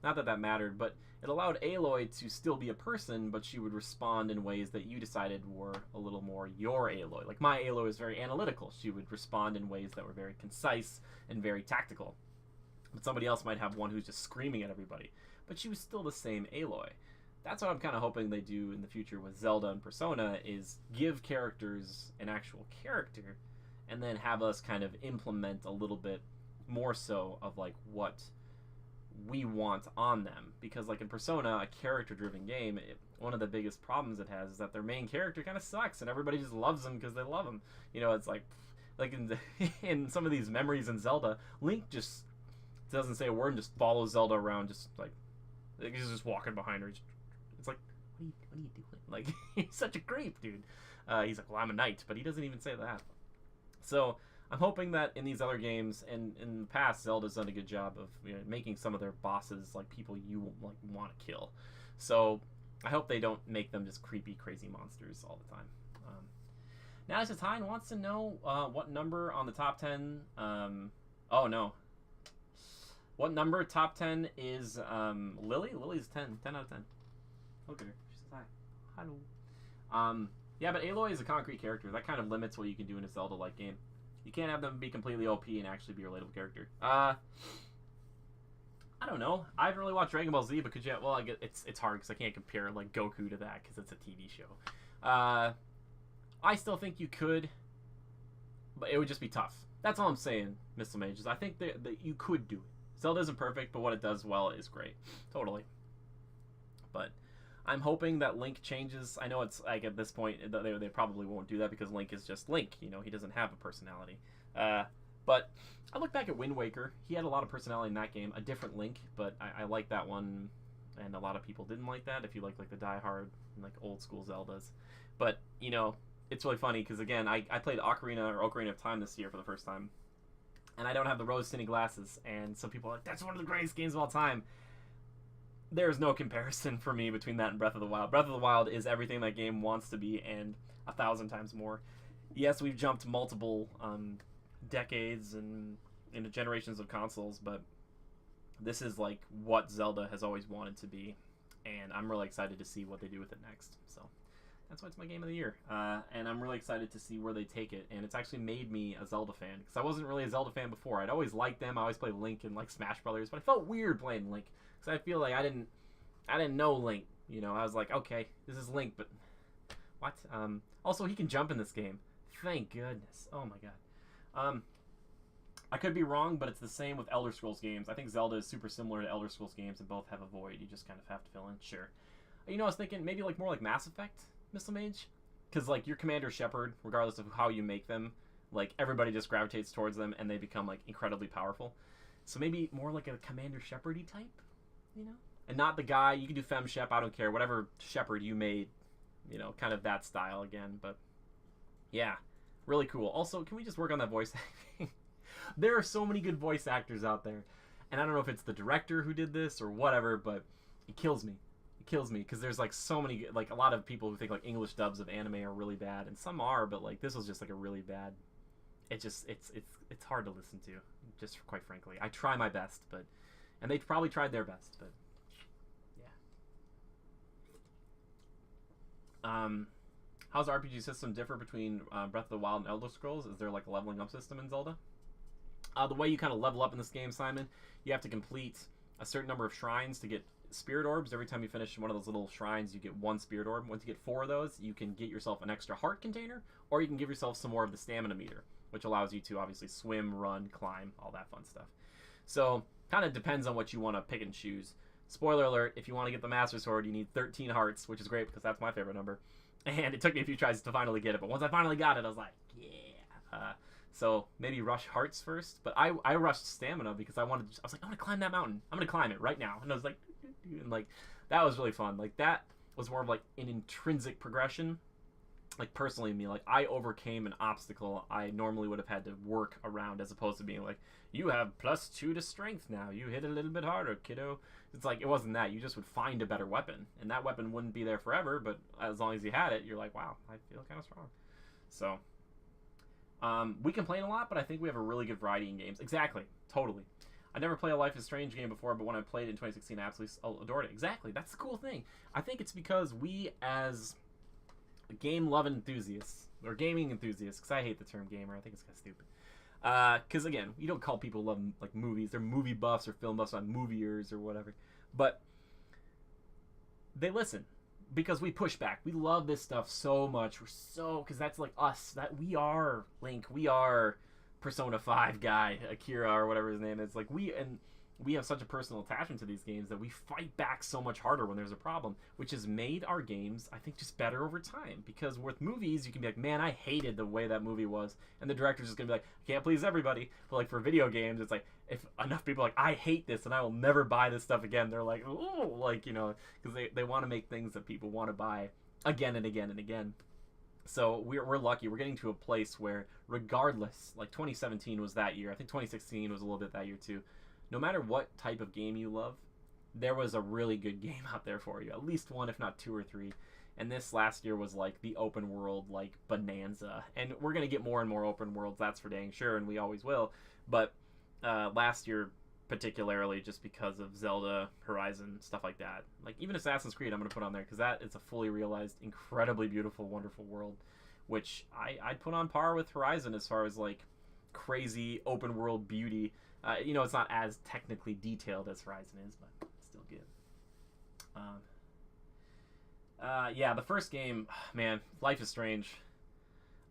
A: Not that that mattered, but it allowed Aloy to still be a person, but she would respond in ways that you decided were a little more your Aloy. Like my Aloy is very analytical. She would respond in ways that were very concise and very tactical. But somebody else might have one who's just screaming at everybody. But she was still the same Aloy. That's what I'm kind of hoping they do in the future with Zelda and Persona, is give characters an actual character and then have us kind of implement a little bit more so of like what we want on them. Because like in Persona, a character-driven game, one of the biggest problems it has is that their main character kind of sucks and everybody just loves them because they love them. It's like in some of these memories in Zelda, Link just doesn't say a word and just follows Zelda around, just like he's just walking behind her. It's like, what are you doing? Like, he's such a creep, dude. He's like, well, I'm a knight, but he doesn't even say that. So I'm hoping that in these other games, and in the past, Zelda's done a good job of making some of their bosses like people you like want to kill. So I hope they don't make them just creepy, crazy monsters all the time. Now, just Hein wants to know what number on the top 10. Oh no. What number top 10 is Lily? Lily's 10 out of 10. Look at her. She says hi. Hello. Yeah, but Aloy is a concrete character. That kind of limits what you can do in a Zelda-like game. You can't have them be completely OP and actually be a relatable character. I don't know. I haven't really watched Dragon Ball Z, but could you? Well, I get it's hard because I can't compare like Goku to that because it's a TV show. I still think you could, but it would just be tough. That's all I'm saying, Missile Mages. I think that you could do it. Zelda isn't perfect, but what it does well is great. Totally. But I'm hoping that Link changes. I know it's like at this point they probably won't do that because Link is just Link. He doesn't have a personality. But I look back at Wind Waker. He had a lot of personality in that game. A different Link, but I like that one, and a lot of people didn't like that. If you like the die-hard like old school Zeldas, but it's really funny because again I played Ocarina of Time this year for the first time, and I don't have the rose-tinted glasses, and some people are like, that's one of the greatest games of all time. There's no comparison for me between that and Breath of the Wild. Breath of the Wild is everything that game wants to be and 1,000 times more. Yes, we've jumped multiple decades and into generations of consoles, but this is like what Zelda has always wanted to be, and I'm really excited to see what they do with it next. So that's why it's my game of the year, and I'm really excited to see where they take it. And it's actually made me a Zelda fan because I wasn't really a Zelda fan before. I'd always liked them. I always played Link in like Smash Brothers, but I felt weird playing Link because I feel like I didn't know Link. I was like, okay, this is Link, but what? Also, he can jump in this game. Thank goodness. Oh my god. I could be wrong, but it's the same with Elder Scrolls games. I think Zelda is super similar to Elder Scrolls games and both have a void. You just kind of have to fill in. Sure. I was thinking maybe like more like Mass Effect, Missile Mage, because like your Commander Shepard, regardless of how you make them, like everybody just gravitates towards them and they become like incredibly powerful. So maybe more like a Commander Shepard-y type, and not the guy. You can do Fem Shep, I don't care, whatever Shepard you made, kind of that style again. But yeah, really cool. Also, can we just work on that voice acting? There are so many good voice actors out there, and I don't know if it's the director who did this or whatever, but it kills me. It kills me because there's like so many, like a lot of people who think like English dubs of anime are really bad, and some are, but like this was just like a really bad. It just it's hard to listen to. Just quite frankly, I try my best, but and they probably tried their best, but yeah. How's the RPG system differ between Breath of the Wild and Elder Scrolls? Is there like a leveling up system in Zelda? The way you kind of level up in this game, Simon, you have to complete a certain number of shrines to get spirit orbs. Every time you finish one of those little shrines, you get one spirit orb. Once you get 4 of those, you can get yourself an extra heart container, or you can give yourself some more of the stamina meter, which allows you to obviously swim, run, climb, all that fun stuff. So, kind of depends on what you want to pick and choose. Spoiler alert, if you want to get the Master Sword, you need 13 hearts, which is great because that's my favorite number. And it took me a few tries to finally get it, but once I finally got it, I was like, yeah. So maybe rush hearts first, but I rushed stamina because I was like, I'm gonna climb that mountain. I'm gonna climb it right now. And I was like, and like that was really fun. Like that was more of like an intrinsic progression. Like personally, me, like I overcame an obstacle I normally would have had to work around, as opposed to being like, you have +2 to strength now. You hit a little bit harder, kiddo. It's like, it wasn't that. You just would find a better weapon, and that weapon wouldn't be there forever, but as long as you had it, you're like, wow, I feel kind of strong. So, we complain a lot, but I think we have a really good variety in games. Exactly. Totally. I never played a Life is Strange game before, but when I played it in 2016, I absolutely adored it. Exactly. That's the cool thing. I think it's because we, as game-loving enthusiasts, or gaming enthusiasts, because I hate the term gamer. I think it's kind of stupid. Because again, you don't call people love like movies. They're movie buffs or film buffs, on moviers or whatever. But they listen because we push back. We love this stuff so much. Because that's like us. That we are Link. We are Persona 5 guy, Akira or whatever his name is. Like we have such a personal attachment to these games that we fight back so much harder when there's a problem, which has made our games, I think, just better over time. Because with movies, you can be like, man, I hated the way that movie was, and the director's just gonna be like, I can't please everybody. But like for video games, it's like, if enough people are like, I hate this and I will never buy this stuff again, they're like, oh, like, you know, because they want to make things that people want to buy again and again and again. So we're lucky. We're getting to a place where, regardless, like 2017 was that year. I think 2016 was a little bit that year too. No matter what type of game you love, there was a really good game out there for you. At least one, if not 2 or 3. And this last year was like the open world, like, bonanza. And we're going to get more and more open worlds, that's for dang sure, and we always will. But last year, particularly, just because of Zelda, Horizon, stuff like that. Like, even Assassin's Creed, I'm going to put on there, because that is a fully realized, incredibly beautiful, wonderful world, which I'd put on par with Horizon as far as, like, crazy open world beauty. You know, it's not as technically detailed as Horizon is, but still good. Yeah, the first game, man, Life is Strange.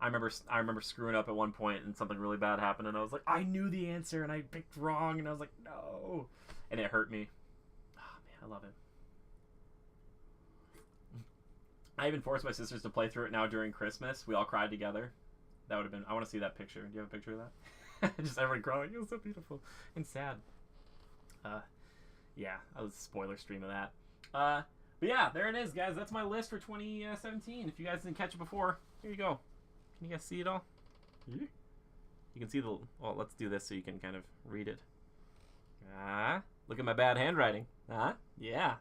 A: I remember screwing up at one point and something really bad happened, and I was like, I knew the answer and I picked wrong, and I was like, no, and it hurt me. Oh man, I love it. I even forced my sisters to play through it now during Christmas. We all cried together. That would have been. I want to see that picture. Do you have a picture of that? Just everyone crying. It was so beautiful and sad. Yeah, that was a spoiler stream of that. But yeah, there it is, guys. That's my list for 2017. If you guys didn't catch it before, here you go. Can you guys see it all? You can see the. Well, let's do this so you can kind of read it. Look at my bad handwriting. Yeah.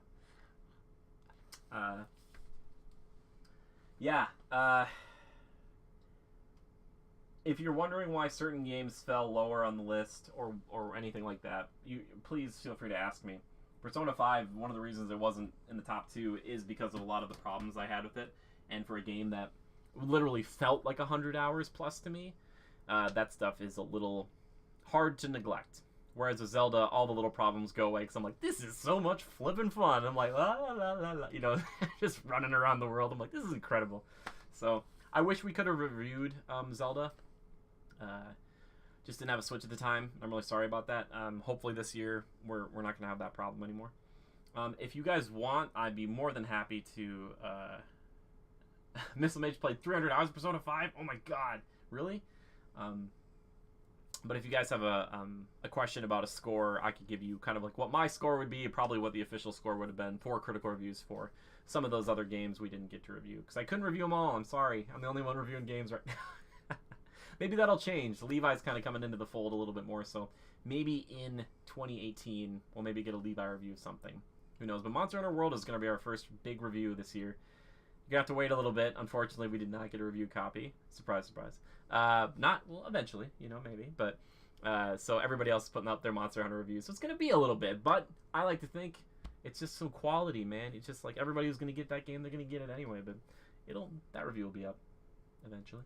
A: Yeah. If you're wondering why certain games fell lower on the list or anything like that, you please feel free to ask me. Persona 5, one of the reasons it wasn't in the top 2 is because of a lot of the problems I had with it. And for a game that literally felt like 100 hours plus to me, that stuff is a little hard to neglect. Whereas with Zelda, all the little problems go away because I'm like, this is so much flippin' fun. I'm like, la la la la, you know, just running around the world. I'm like, this is incredible. So I wish we could have reviewed Zelda. Just didn't have a Switch at the time. I'm really sorry about that. Hopefully this year we're not gonna have that problem anymore. If you guys want, I'd be more than happy to. Missile Mage played 300 hours of Persona 5. Oh my god, really? But if you guys have a question about a score, I could give you kind of like what my score would be, probably what the official score would have been for critical reviews for some of those other games we didn't get to review because I couldn't review them all. I'm sorry. I'm the only one reviewing games right now. Maybe that'll change. Levi's kind of coming into the fold a little bit more, so maybe in 2018 we'll maybe get a Levi review of something. Who knows? But Monster Hunter World is going to be our first big review this year. You have to wait a little bit. Unfortunately, we did not get a review copy. Surprise, surprise. Well, eventually, maybe. But so everybody else is putting up their Monster Hunter reviews, so it's going to be a little bit. But I like to think it's just some quality, man. It's just like everybody who's going to get that game, they're going to get it anyway. But that review will be up eventually.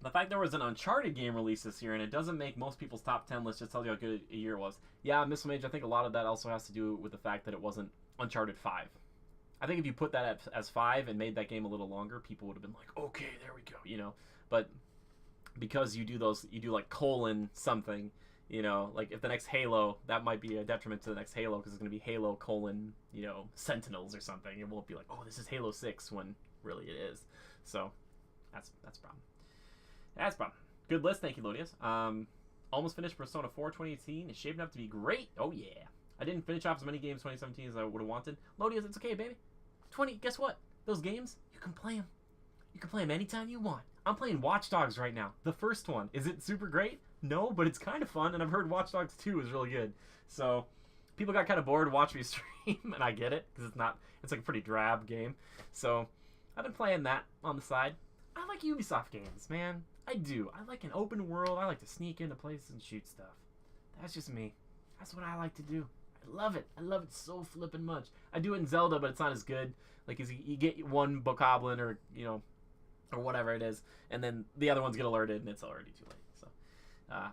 A: The fact there was an Uncharted game release this year and it doesn't make most people's top 10 list just tells you how good a year it was. Yeah, Missile Mage, I think a lot of that also has to do with the fact that it wasn't Uncharted 5. I think if you put that as 5 and made that game a little longer, people would have been like, okay, there we go, But because you do like colon something, like if the next Halo, that might be a detriment to the next Halo because it's going to be Halo colon, Sentinels or something. It won't be like, oh, this is Halo 6 when really it is. So that's a problem. That's a problem. Good list. Thank you, Lodius. Almost finished Persona 4 2018. It's shaping up to be great. Oh, yeah. I didn't finish off as many games 2017 as I would have wanted. Lodius, it's okay, baby. Guess what? Those games, you can play them. You can play them anytime you want. I'm playing Watch Dogs right now. The first one. Is it super great? No, but it's kind of fun, and I've heard Watch Dogs 2 is really good. So, people got kind of bored watching me stream, and I get it, because it's like a pretty drab game. So, I've been playing that on the side. I like Ubisoft games, man. I do. I like an open world. I like to sneak into places and shoot stuff. That's just me. That's what I like to do. I love it. I love it so flippin' much. I do it in Zelda, but it's not as good. Like, you get one bokoblin or, or whatever it is, and then the other ones get alerted, and it's already too late. So,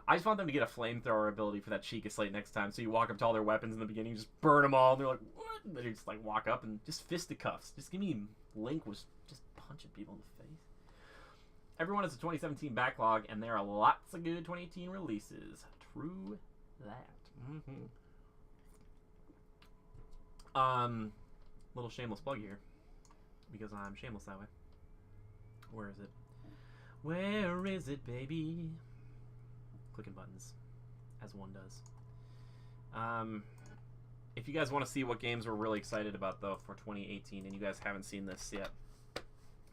A: I just want them to get a flamethrower ability for that Chica Slate next time. So you walk up to all their weapons in the beginning, just burn them all, and they're like, what? And they just, like, walk up and just fisticuffs. Just give me Link was just punching people in the face. Everyone has a 2017 backlog, and there are lots of good 2018 releases. True that. Little shameless plug here, because I'm shameless that way. Where is it? Where is it, baby? Clicking buttons, as one does. If you guys want to see what games we're really excited about, though, for 2018, and you guys haven't seen this yet,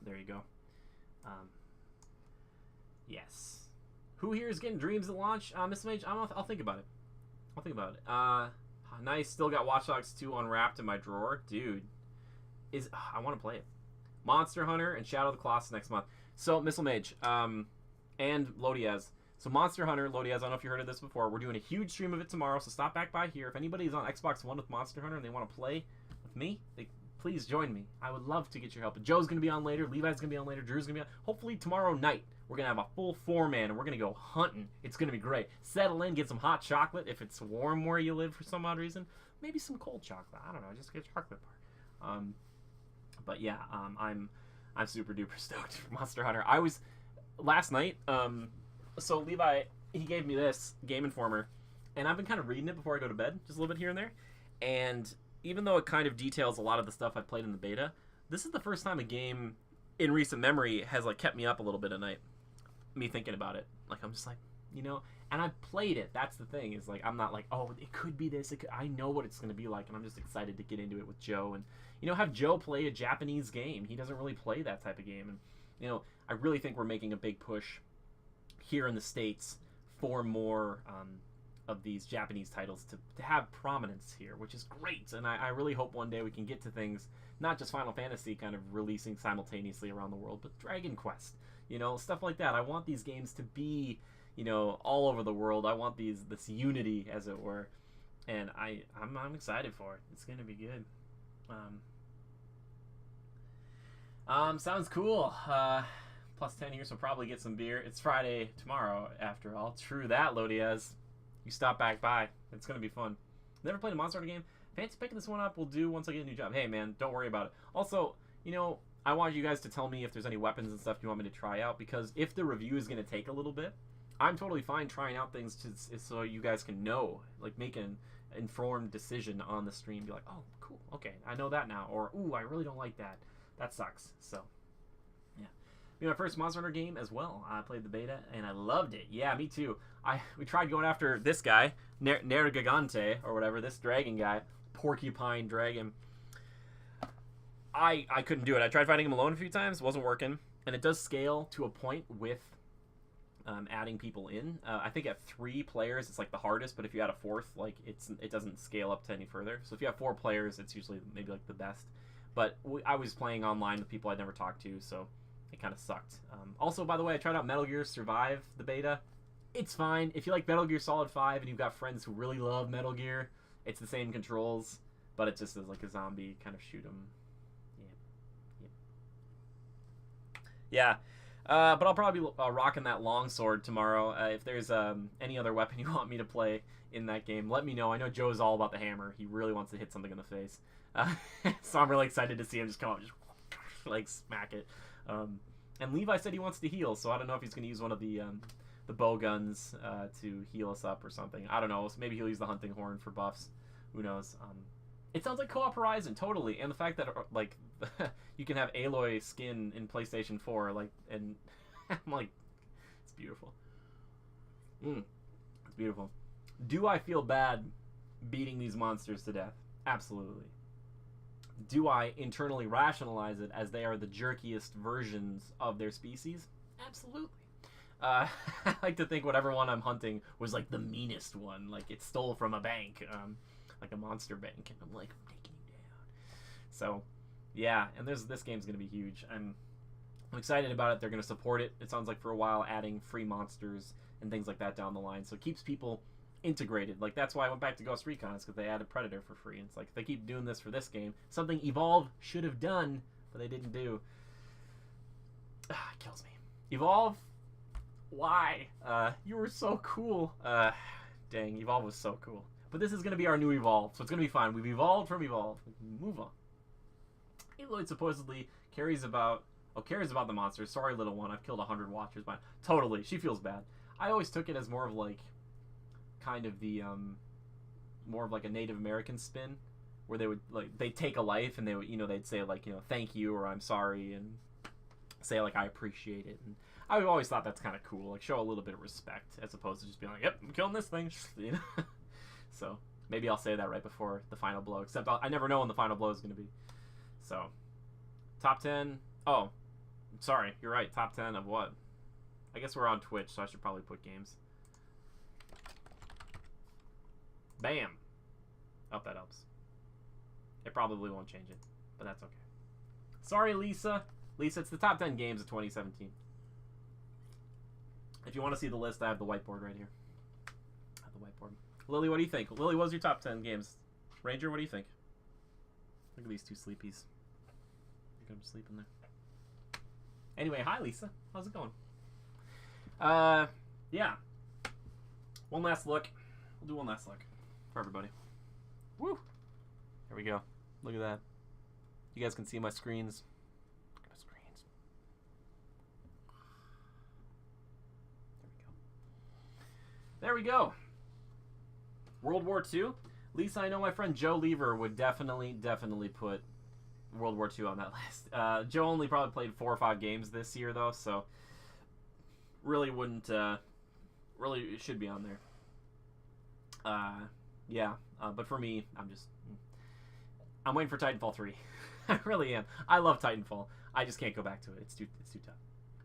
A: there you go. Yes. Who here is getting Dreams at launch? Miss Mage, I'll think about it. I'll think about it. Nice. Still got Watch Dogs 2 unwrapped in my drawer. Dude. I want to play it. Monster Hunter and Shadow of the Colossus next month. So, Missile Mage, and Lodiaz. So, Monster Hunter, Lodiaz, I don't know if you heard of this before. We're doing a huge stream of it tomorrow, so stop back by here. If anybody's on Xbox One with Monster Hunter and they want to play with me, please join me. I would love to get your help. Joe's going to be on later. Levi's going to be on later. Drew's going to be on. Hopefully tomorrow night, we're going to have a full 4-man, and we're going to go hunting. It's going to be great. Settle in, get some hot chocolate if it's warm where you live for some odd reason. Maybe some cold chocolate. I don't know. Just get a chocolate bar. But yeah, I'm super duper stoked for Monster Hunter. I was last night. So Levi, he gave me this Game Informer, and I've been kind of reading it before I go to bed, just a little bit here and there. And even though it kind of details a lot of the stuff I played in the beta, this is the first time a game in recent memory has like kept me up a little bit at night. Me thinking about it, like I'm just like, and I've played it. That's the thing, is like I'm not like, oh, it could be this. I know what it's going to be like, and I'm just excited to get into it with Joe and have Joe play a Japanese game. He doesn't really play that type of game, and I really think we're making a big push here in the States for more of these Japanese titles to have prominence here, which is great. And I really hope one day we can get to things, not just Final Fantasy kind of releasing simultaneously around the world, but Dragon Quest, stuff like that. I want these games to be, all over the world. I want this unity, as it were, and I'm excited for it. It's gonna be good. Sounds cool. Plus 10 here, so probably get some beer. It's Friday tomorrow, after all. True that, Lodiaz. You stop back by. It's going to be fun. Never played a Monster Hunter game. Fancy picking this one up. We'll do once I get a new job. Hey, man, don't worry about it. Also, I want you guys to tell me if there's any weapons and stuff you want me to try out, because if the review is going to take a little bit, I'm totally fine trying out things so you guys can know, like make an informed decision on the stream. Be like, oh, cool, okay, I know that now. Or, ooh, I really don't like that. That sucks. So, yeah. My first Monster Hunter game as well. I played the beta and I loved it. Yeah, me too. We tried going after this guy, Nergigante or whatever, this dragon guy, porcupine dragon. I couldn't do it. I tried fighting him alone a few times. It wasn't working, and it does scale to a point with adding people in. I think at 3 players it's like the hardest, but if you add a 4th, like it doesn't scale up to any further. So if you have 4 players, it's usually maybe like the best. But I was playing online with people I'd never talked to, so it kind of sucked. Also, by the way, I tried out Metal Gear Survive, the beta. It's fine. If you like Metal Gear Solid 5 and you've got friends who really love Metal Gear, it's the same controls, but it just is like a zombie kind of shoot 'em. Yeah. But I'll probably be rocking that longsword tomorrow. If there's any other weapon you want me to play in that game, let me know. I know Joe's all about the hammer. He really wants to hit something in the face. So I'm really excited to see him just come up and just like smack it. And Levi said he wants to heal, so I don't know if he's going to use one of the bow guns to heal us up or something. I don't know. So maybe he'll use the hunting horn for buffs. Who knows? It sounds like Co-op Horizon, totally. And the fact that, like, you can have Aloy skin in PlayStation 4, like, and I'm like, it's beautiful. It's beautiful. Do I feel bad beating these monsters to death? Absolutely. Do I internally rationalize it as they are the jerkiest versions of their species? Absolutely. I like to think whatever one I'm hunting was, like, the meanest one. Like, it stole from a bank. Like a monster bank, and I'm like, I'm taking you down. So, yeah, and this game's gonna be huge. I'm excited about it. They're gonna support it. It sounds like for a while, adding free monsters and things like that down the line. So it keeps people integrated. Like that's why I went back to Ghost Recon, is because they added Predator for free. And it's like if they keep doing this for this game, something Evolve should have done, but they didn't do. It kills me. Evolve, why? You were so cool. Dang, Evolve was so cool. But this is going to be our new Evolve, so it's going to be fine. We've evolved from Evolve. Move on. Aloy supposedly cares about the monsters. Sorry, little one. I've killed 100 watchers, but totally, she feels bad. I always took it as more of like, kind of the, more of like a Native American spin, where they would like they take a life and they would they'd say like thank you or I'm sorry and say like I appreciate it. And I've always thought that's kind of cool, like show a little bit of respect as opposed to just being like, yep, I'm killing this thing, So maybe I'll say that right before the final blow. Except I never know when the final blow is going to be. So top 10. Oh, sorry, you're right. Top 10 of what? I guess we're on Twitch, so I should probably put games. Bam. Oh, that helps. It probably won't change it, but that's okay. Sorry, Lisa. Lisa, it's the top 10 games of 2017. If you want to see the list, I have the whiteboard right here. I have the whiteboard. Lily, what do you think? Lily, what was your top 10 games? Ranger, what do you think? Look at these two sleepies. Look at them sleeping there. Anyway, hi, Lisa. How's it going? Yeah. One last look. We'll do one last look for everybody. Woo! There we go. Look at that. You guys can see my screens. Look at my screens. There we go. World War II. Lisa, I know my friend Joe Lever would definitely put World War II on that list. Joe only probably played 4 or 5 games this year, though, so really wouldn't, really it should be on there. Yeah, but for me, I'm waiting for Titanfall 3. I really am. I love Titanfall. I just can't go back to it. It's too tough.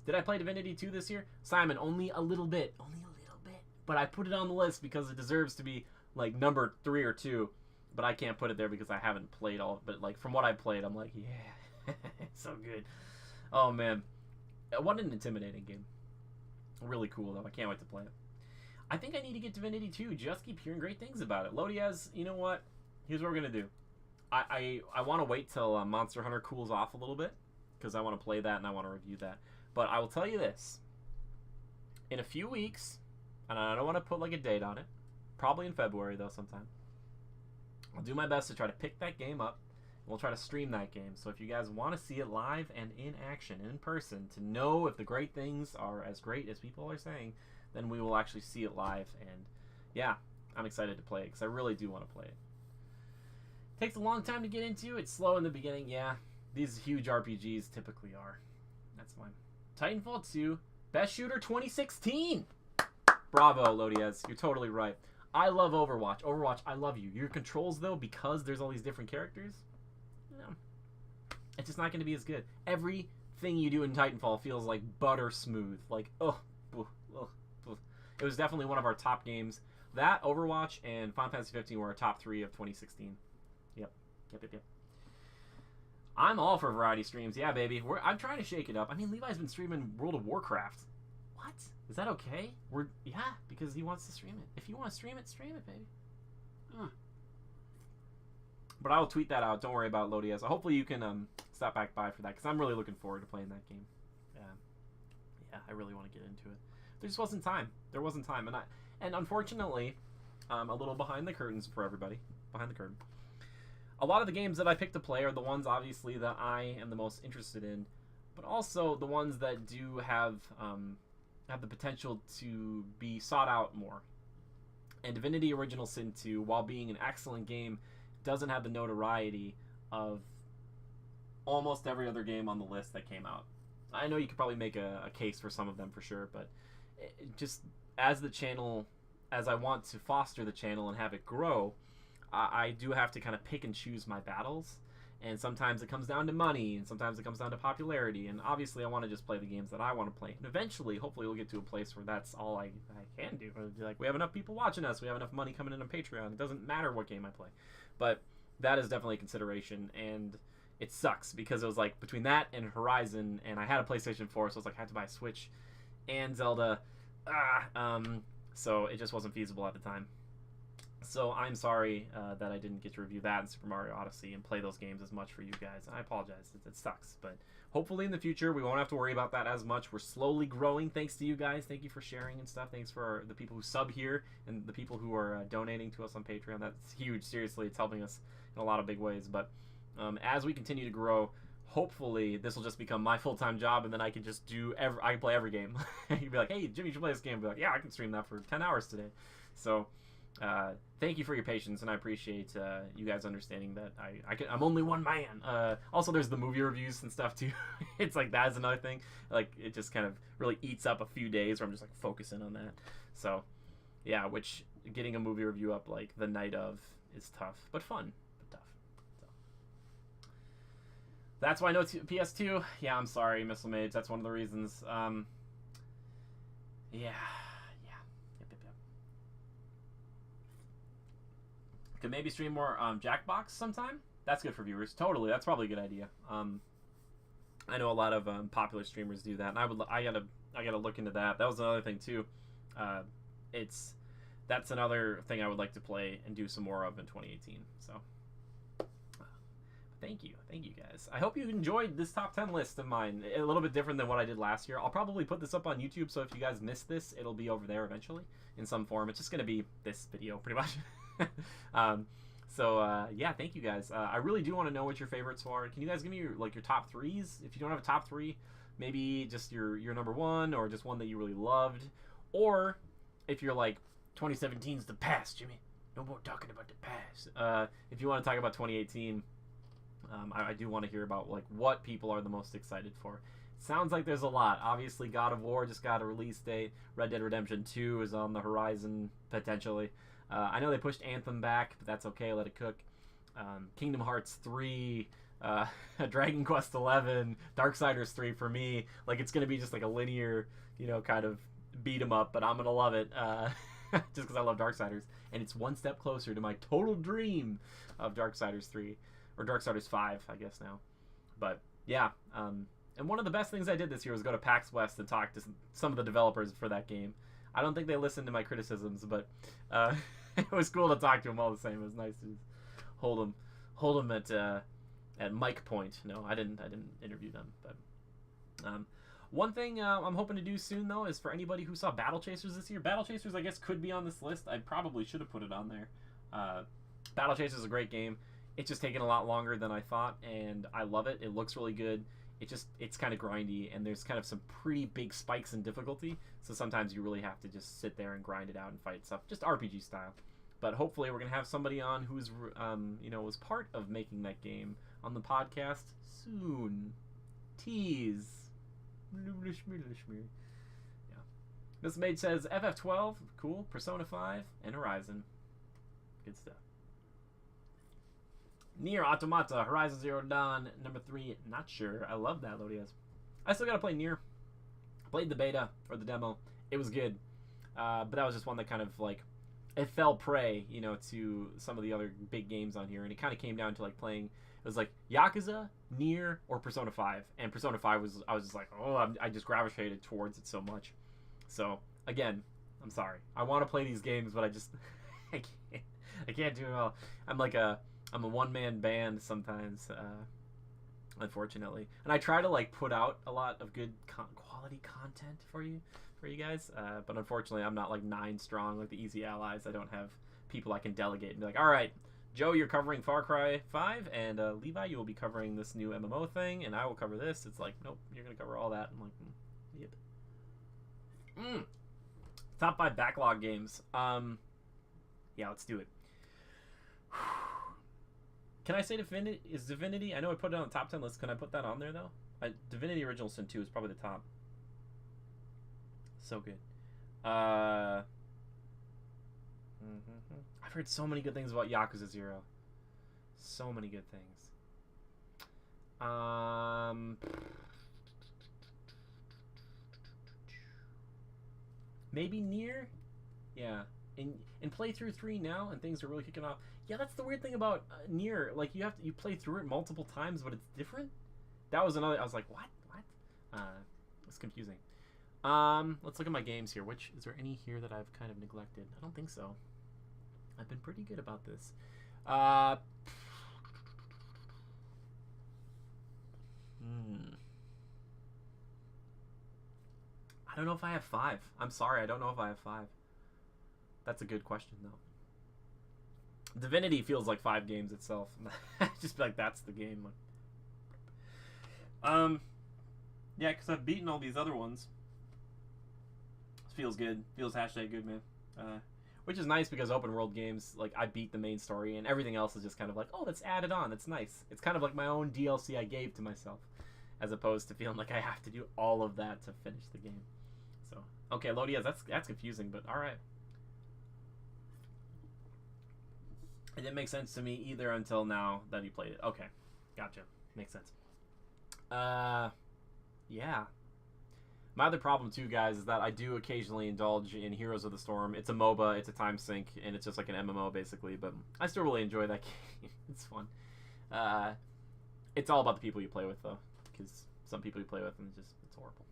A: Did I play Divinity 2 this year? Simon, only a little bit. Only a little bit. But I put it on the list because it deserves to be like number 3 or 2, but I can't put it there because I haven't played all. But like from what I played, I'm like, yeah, it's so good. Oh man, what an intimidating game. Really cool though. I can't wait to play it. I think I need to get Divinity 2. Just keep hearing great things about it. Lodiaz, you know what? Here's what we're gonna do. I want to wait till Monster Hunter cools off a little bit because I want to play that and I want to review that. But I will tell you this: in a few weeks, and I don't want to put like a date on it. Probably in February, though, sometime. I'll do my best to try to pick that game up. And we'll try to stream that game. So if you guys want to see it live and in action, in person, to know if the great things are as great as people are saying, then we will actually see it live. And yeah, I'm excited to play it because I really do want to play it. Takes a long time to get into. It's slow in the beginning. Yeah, these huge RPGs typically are. That's fine. Titanfall 2, best shooter 2016. Bravo, Lodiaz. You're totally right. I love Overwatch. Overwatch, I love you. Your controls, though, because there's all these different characters, it's just not going to be as good. Everything you do in Titanfall feels like butter smooth. Like, ugh. it was definitely one of our top games. That, Overwatch, and Final Fantasy 15 were our top 3 of 2016. Yep. I'm all for variety streams. Yeah, baby. I'm trying to shake it up. I mean, Levi's been streaming World of Warcraft. What? Is that okay? Yeah, because he wants to stream it. If you want to stream it, baby. Huh. But I will tweet that out. Don't worry about Lodias. Hopefully you can stop back by for that, because I'm really looking forward to playing that game. Yeah, I really want to get into it. There just wasn't time. There wasn't time, and unfortunately, a little behind the curtains for everybody. Behind the curtain. A lot of the games that I picked to play are the ones, obviously, that I am the most interested in, but also the ones that do have the potential to be sought out more. And Divinity Original Sin 2, while being an excellent game, doesn't have the notoriety of almost every other game on the list that came out. I know you could probably make a case for some of them for sure, but just as the channel, as I want to foster the channel and have it grow, I do have to kind of pick and choose my battles. And sometimes it comes down to money, and sometimes it comes down to popularity. And obviously, I want to just play the games that I want to play. And eventually, hopefully, we'll get to a place where that's all I can do. Like, we have enough people watching us. We have enough money coming in on Patreon. It doesn't matter what game I play. But that is definitely a consideration. And it sucks because it was like between that and Horizon, and I had a PlayStation 4, so it's like I had to buy a Switch and Zelda. So it just wasn't feasible at the time. So I'm sorry that I didn't get to review that and Super Mario Odyssey and play those games as much for you guys. I apologize. It sucks. But hopefully in the future we won't have to worry about that as much. We're slowly growing thanks to you guys. Thank you for sharing and stuff. Thanks for the people who sub here and the people who are donating to us on Patreon. That's huge. Seriously, it's helping us in a lot of big ways. But as we continue to grow, hopefully this will just become my full-time job, and then I can just I can play every game. You'd be like, hey, Jimmy, you should play this game. I'd be like, yeah, I can stream that for 10 hours today. So thank you for your patience, and I appreciate you guys understanding that I'm only one man. Also, there's the movie reviews and stuff too. It's like that's another thing. Like it just kind of really eats up a few days where I'm just like focusing on that. So yeah, which getting a movie review up like the night of is tough, but fun, but tough. So that's why no PS2. Yeah, I'm sorry, Missile Mage. That's one of the reasons. Yeah. Could maybe stream more Jackbox sometime. That's good for viewers. Totally, that's probably a good idea. I know a lot of popular streamers do that, and I gotta look into that. That was another thing too. That's another thing I would like to play and do some more of in 2018. So, thank you guys. I hope you enjoyed this top 10 list of mine. A little bit different than what I did last year. I'll probably put this up on YouTube, so if you guys missed this, it'll be over there eventually in some form. It's just gonna be this video, pretty much. Yeah, thank you guys. I really do want to know what your favorites are. Can you guys give me your top threes? If you don't have a top three, maybe just your number one, or just one that you really loved. Or if you're like 2017's the past, Jimmy, no more talking about the past. If you want to talk about 2018, I do want to hear about like what people are the most excited for. Sounds like there's a lot. Obviously, God of War just got a release date. Red Dead Redemption 2 is on the horizon potentially. I know they pushed Anthem back, but that's okay. Let it cook. Kingdom Hearts 3, Dragon Quest 11, Darksiders 3 for me. Like, it's going to be just like a linear, kind of beat 'em up, but I'm going to love it just because I love Darksiders. And it's one step closer to my total dream of Darksiders 3, or Darksiders 5, I guess now. But, yeah. And one of the best things I did this year was go to PAX West and talk to some of the developers for that game. I don't think they listened to my criticisms, but it was cool to talk to them all the same. It was nice to just hold them at mic point. No, I didn't interview them. But one thing I'm hoping to do soon though is for anybody who saw Battle Chasers this year. Battle Chasers, I guess, could be on this list. I probably should have put it on there. Battle Chasers is a great game. It's just taken a lot longer than I thought, and I love it. It looks really good. It's kind of grindy, and there's kind of some pretty big spikes in difficulty, so sometimes you really have to just sit there and grind it out and fight stuff, just RPG style. But hopefully we're going to have somebody on who's, was part of making that game on the podcast soon. Tease. Yeah. This maid says FF12, cool, Persona 5, and Horizon. Good stuff. Nier Automata, Horizon Zero Dawn, number 3, not sure. I love that, Lodias. I still gotta play Nier. Played the beta, or the demo. It was good. But that was just one that kind of like it fell prey, to some of the other big games on here, and it kind of came down to like playing. It was like Yakuza, Nier, or Persona 5, and Persona 5 I was just like, I just gravitated towards it so much. So again, I'm sorry. I want to play these games, but I just I can't do it all. I'm a one-man band sometimes, unfortunately, and I try to like put out a lot of good quality content for you guys, but unfortunately I'm not like 9 strong like the Easy Allies. I don't have people I can delegate and be like, all right, Joe, you're covering Far Cry 5, and Levi, you will be covering this new MMO thing, and I will cover this. It's like, nope, you're gonna cover all that. I'm like, yep. Top 5 backlog games. Yeah, let's do it. Can I say Divinity? Is Divinity? I know I put it on the top 10 list. Can I put that on there though? Divinity Original Sin 2 is probably the top. So good. I've heard so many good things about Yakuza 0. So many good things. Maybe Nier? Yeah. In playthrough 3 now, and things are really kicking off. Yeah, that's the weird thing about Nier. Like, you play through it multiple times, but it's different. That was another. I was like, what? It's confusing. Let's look at my games here. Is there any here that I've kind of neglected? I don't think so. I've been pretty good about this. I don't know if I have 5. I'm sorry, I don't know if I have 5. That's a good question, though. Divinity feels like 5 games itself. Just like, that's the game. Yeah, because I've beaten all these other ones. Feels good. Feels #good, man. Which is nice because open world games, like, I beat the main story, and everything else is just kind of like, oh, that's added on. That's nice. It's kind of like my own DLC I gave to myself, as opposed to feeling like I have to do all of that to finish the game. So, okay, Lodias, that's confusing, but all right. It didn't make sense to me either until now that he played it. Okay, gotcha. Makes sense. Yeah. My other problem, too, guys, is that I do occasionally indulge in Heroes of the Storm. It's a MOBA, it's a time sink, and it's just like an MMO, basically, but I still really enjoy that game. It's fun. It's all about the people you play with, though, because some people you play with, and it's horrible.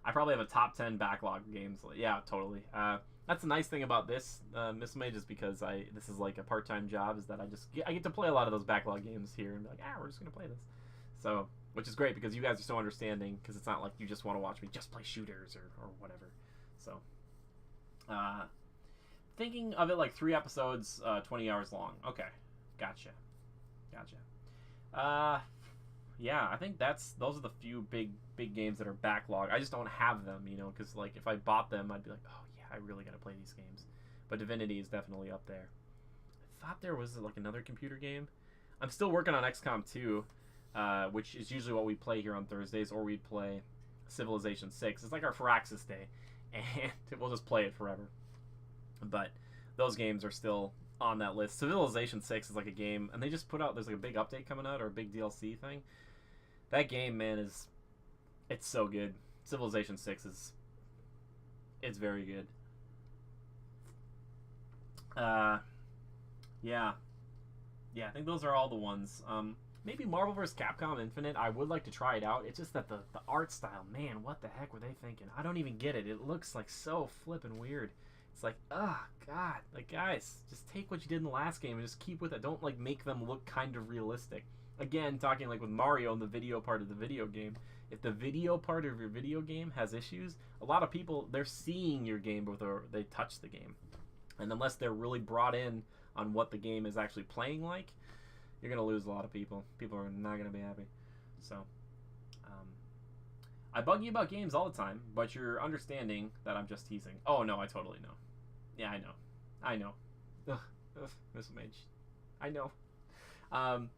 A: I probably have a top 10 backlog games. Yeah, totally. That's the nice thing about this, Miss May, just because this is like a part-time job, is that I get to play a lot of those backlog games here, and be like, we're just going to play this. So, which is great because you guys are so understanding, because it's not like you just want to watch me just play shooters or whatever. So, thinking of it like 3 episodes, 20 hours long. Okay, gotcha. Yeah, I think those are the few big games that are backlog. I just don't have them, because like if I bought them, I'd be like, oh yeah, I really gotta play these games. But Divinity is definitely up there. I thought there was like another computer game. I'm still working on XCOM 2. Which is usually what we play here on Thursdays, or we play Civilization 6. It's like our Firaxis Day, and we'll just play it forever. But those games are still on that list. Civilization 6 is like a game, and they just put out, there's like a big update coming out, or a big DLC thing. That game, man, it's so good. Civilization 6 it's very good. Yeah, I think those are all the ones. Maybe Marvel vs. Capcom Infinite. I would like to try it out. It's just that the art style, man, what the heck were they thinking? I don't even get it. It looks like so flippin' weird. It's like, God. Like, guys, just take what you did in the last game and just keep with it. Don't, like, make them look kind of realistic. Again, talking, like, with Mario and the video part of the video game. If the video part of your video game has issues, a lot of people, they're seeing your game before they touch the game. And unless they're really brought in on what the game is actually playing like, you're going to lose a lot of people. People are not going to be happy. So, I bug you about games all the time, but you're understanding that I'm just teasing. Oh, no, I totally know. Yeah, I know. Ugh, Miss Mage. I know. I've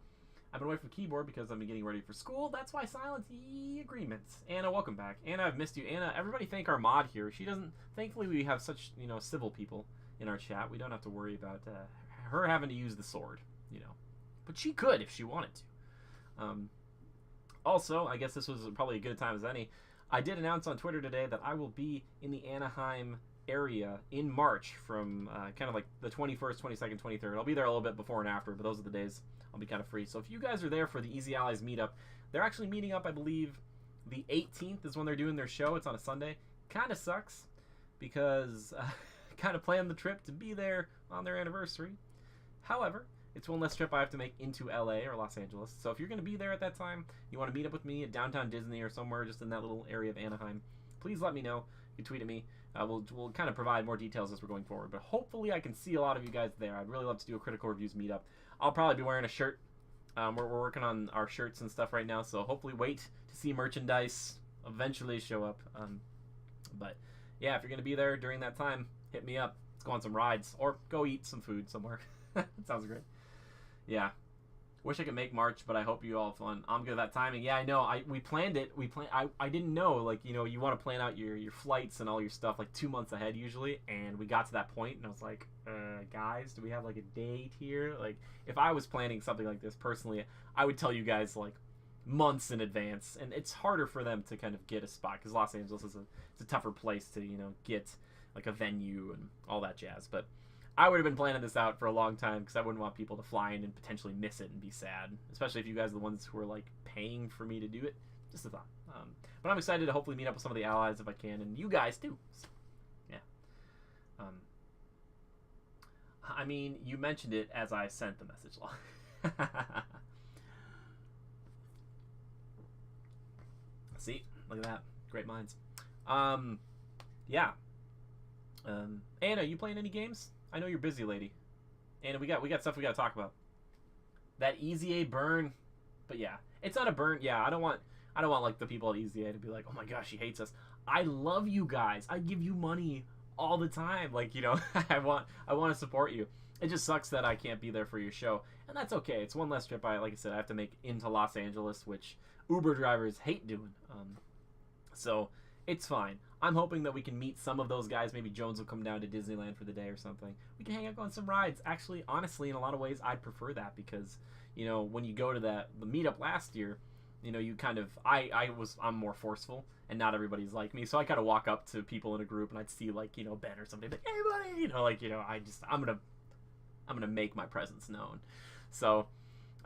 A: been away from the keyboard because I've been getting ready for school. That's why silence agreements. Anna, welcome back. Anna, I've missed you. Anna, everybody thank our mod here. She doesn't... Thankfully, we have such, civil people in our chat. We don't have to worry about her having to use the sword, But she could if she wanted to. Also, I guess this was probably a good time as any. I did announce on Twitter today that I will be in the Anaheim area in March from kind of like the 21st, 22nd, 23rd. I'll be there a little bit before and after, but those are the days I'll be kind of free. So if you guys are there for the Easy Allies meetup, they're actually meeting up, I believe, the 18th is when they're doing their show. It's on a Sunday. Kind of sucks because kind of planned the trip to be there on their anniversary. However, it's one less trip I have to make into LA or Los Angeles. So if you're going to be there at that time, you want to meet up with me at downtown Disney or somewhere just in that little area of Anaheim, please let me know. You can tweet at me. We'll kind of provide more details as we're going forward. But hopefully I can see a lot of you guys there. I'd really love to do a Critical Reviews meetup. I'll probably be wearing a shirt. We're working on our shirts and stuff right now, so hopefully wait to see merchandise eventually show up. But yeah, if you're going to be there during that time, hit me up. Let's go on some rides or go eat some food somewhere. That sounds great. Yeah. Wish I could make March, but I hope you all have fun. I'm good at that timing. Yeah, I know. We planned it. I didn't know, like, you know, you want to plan out your flights and all your stuff like 2 months ahead usually, and we got to that point and I was like, guys, do we have like a date here? Like, if I was planning something like this personally, I would tell you guys like months in advance, and it's harder for them to kind of get a spot because Los Angeles is a tougher place to, you know, get like a venue and all that jazz. But I would have been planning this out for a long time because I wouldn't want people to fly in and potentially miss it and be sad, especially if you guys are the ones who are like paying for me to do it. Just a thought. But I'm excited to hopefully meet up with some of the allies if I can, and you guys too. So, yeah. I mean, you mentioned it as I sent the message log. See, look at that. Great minds. Yeah. Anna, you playing any games? I know you're busy, lady. Anna, we got stuff we got to talk about. That Easy A burn, but yeah, it's not a burn. Yeah, I don't want like the people at Easy A to be like, oh my gosh, she hates us. I love you guys. I give you money all the time. Like, you know, I want to support you. It just sucks that I can't be there for your show, and that's okay. It's one less trip. Like I said, I have to make into Los Angeles, which Uber drivers hate doing. So it's fine. I'm hoping that we can meet some of those guys. Maybe Jones will come down to Disneyland for the day or something. We can hang out on some rides. Actually, honestly, in a lot of ways, I'd prefer that because, you know, when you go to the meetup last year, you know, you kind of, I'm more forceful, and not everybody's like me. So I kind of walk up to people in a group, and I'd see, like, you know, Ben or somebody, like, hey, buddy, you know, like, you know, I'm gonna make my presence known. So,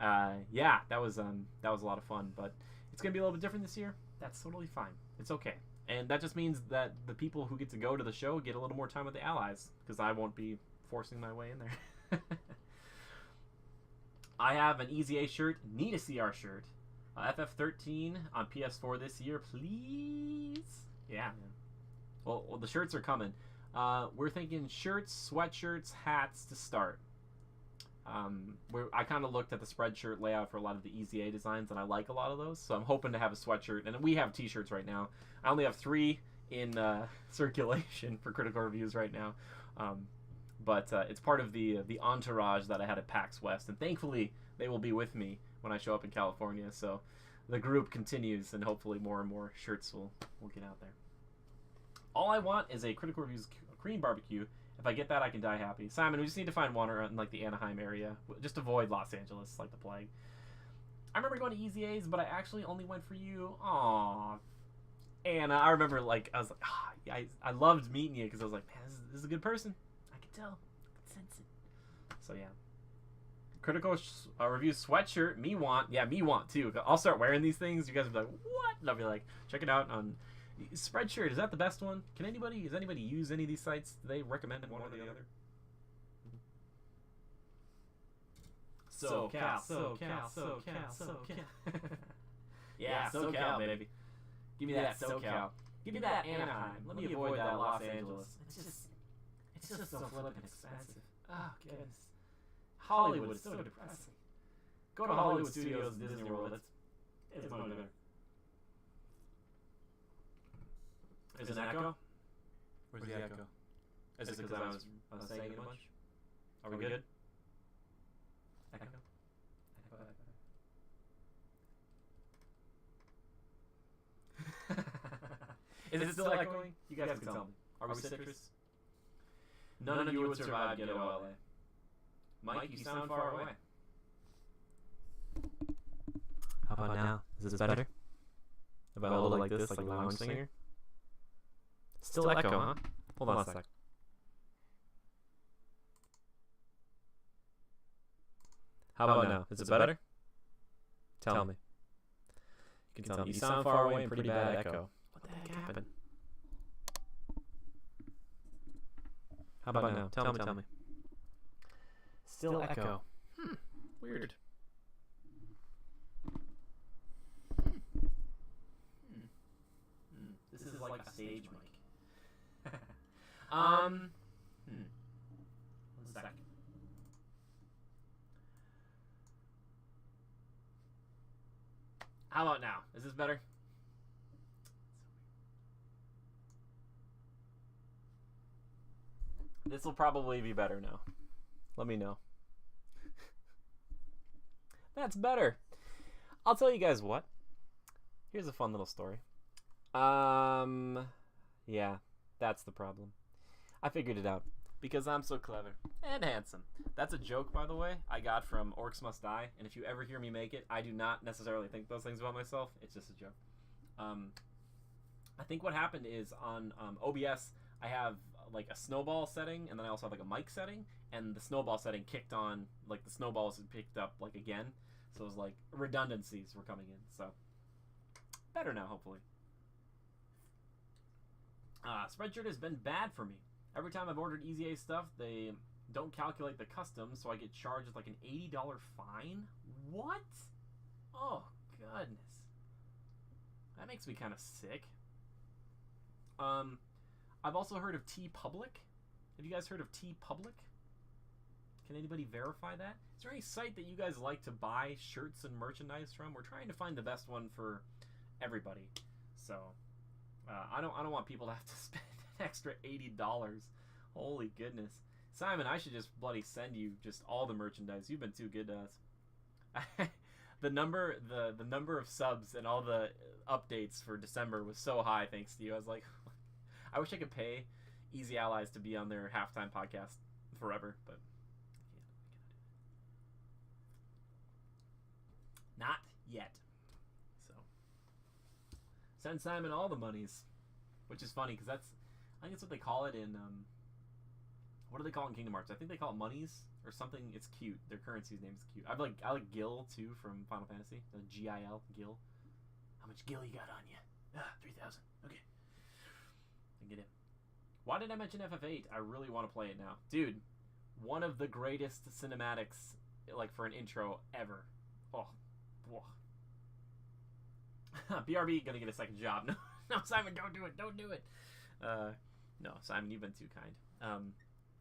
A: yeah, that was a lot of fun, but it's gonna be a little bit different this year. That's totally fine. It's okay. And that just means that the people who get to go to the show get a little more time with the allies, because I won't be forcing my way in there. I have an Easy A shirt, need a CR shirt. FF13 on PS4 this year, please. Yeah, man. Well, the shirts are coming. We're thinking shirts, sweatshirts, hats to start. I kind of looked at the spreadshirt layout for a lot of the Easy A designs, and I like a lot of those. So I'm hoping to have a sweatshirt, and we have t-shirts right now. I only have 3 in circulation for Critical Reviews right now, but it's part of the entourage that I had at PAX West, and thankfully they will be with me when I show up in California. So the group continues, and hopefully more and more shirts will get out there. All I want is a Critical Reviews Korean barbecue. If I get that, I can die happy. Simon, we just need to find one around like the Anaheim area. Just avoid Los Angeles like the plague. I remember going to Easy A's, but I actually only went for you. Aww. And I remember, like, I was like, yeah, I loved meeting you because I was like, man, this is a good person. I could tell. I could sense it. So, yeah. Critical Reviews sweatshirt. Me want too. I'll start wearing these things. You guys will be like, what? And I'll be like, check it out on Spreadshirt. Is that the best one? Does anybody use any of these sites? Do they recommend one or the other? SoCal. Yeah, SoCal, baby. Give me that SoCal. Give me that Anaheim. Let me avoid that Los Angeles. It's just so flippin' expensive. Oh, goodness. Hollywood is so depressing. Go to Hollywood Studios and Disney World. It's much better. Is it an echo? Where's the echo? Is it because I was saying it a bunch? Are we good? Echo? Is it still echoing? You guys can tell me. Are we citrus? None of you would survive Ghetto LA. Mike, you sound far away. How about now? Is this better? If I hold it like this, like a lounge singer? Still echo, huh? Hold on a sec. How about now? Is it better? Tell me. You can tell me. You sound far away and pretty bad echo. What the heck happened? How about now? Tell me. Still echo. Weird. This is like a stage mic. One second. How about now? Is this better? This will probably be better now. Let me know. That's better. I'll tell you guys what. Here's a fun little story. Yeah, that's the problem. I figured it out. Because I'm so clever and handsome. That's a joke, by the way, I got from Orcs Must Die. And if you ever hear me make it, I do not necessarily think those things about myself. It's just a joke. I think what happened is on OBS, I have like a snowball setting, and then I also have like a mic setting. And the snowball setting kicked on, like the snowballs picked up like again. So it was like redundancies were coming in. So better now, hopefully. Spreadshirt has been bad for me. Every time I've ordered Easy A stuff, they don't calculate the customs, so I get charged with like an $80 fine. What? Oh, goodness. That makes me kind of sick. I've also heard of TeePublic. Have you guys heard of TeePublic? Can anybody verify that? Is there any site that you guys like to buy shirts and merchandise from? We're trying to find the best one for everybody. So, I don't want people to have to spend an extra $80. Holy goodness. Simon, I should just bloody send you just all the merchandise. You've been too good to us. the number of subs and all the updates for December was so high thanks to you. I was like, I wish I could pay Easy Allies to be on their halftime podcast forever, but not yet. So send Simon all the monies, which is funny because I think that's what they call it in what do they call it in Kingdom Hearts? I think they call it monies or something. It's cute. Their currency's name is cute. I like Gil too from Final Fantasy. The Gil, Gil. How much Gil you got on you? 3,000. Okay. I get it. Why did I mention FF8? I really want to play it now, dude. One of the greatest cinematics, like for an intro ever. Oh, whoa. BRB gonna get a second job. No, no, Simon, don't do it. Don't do it. No, Simon, you've been too kind.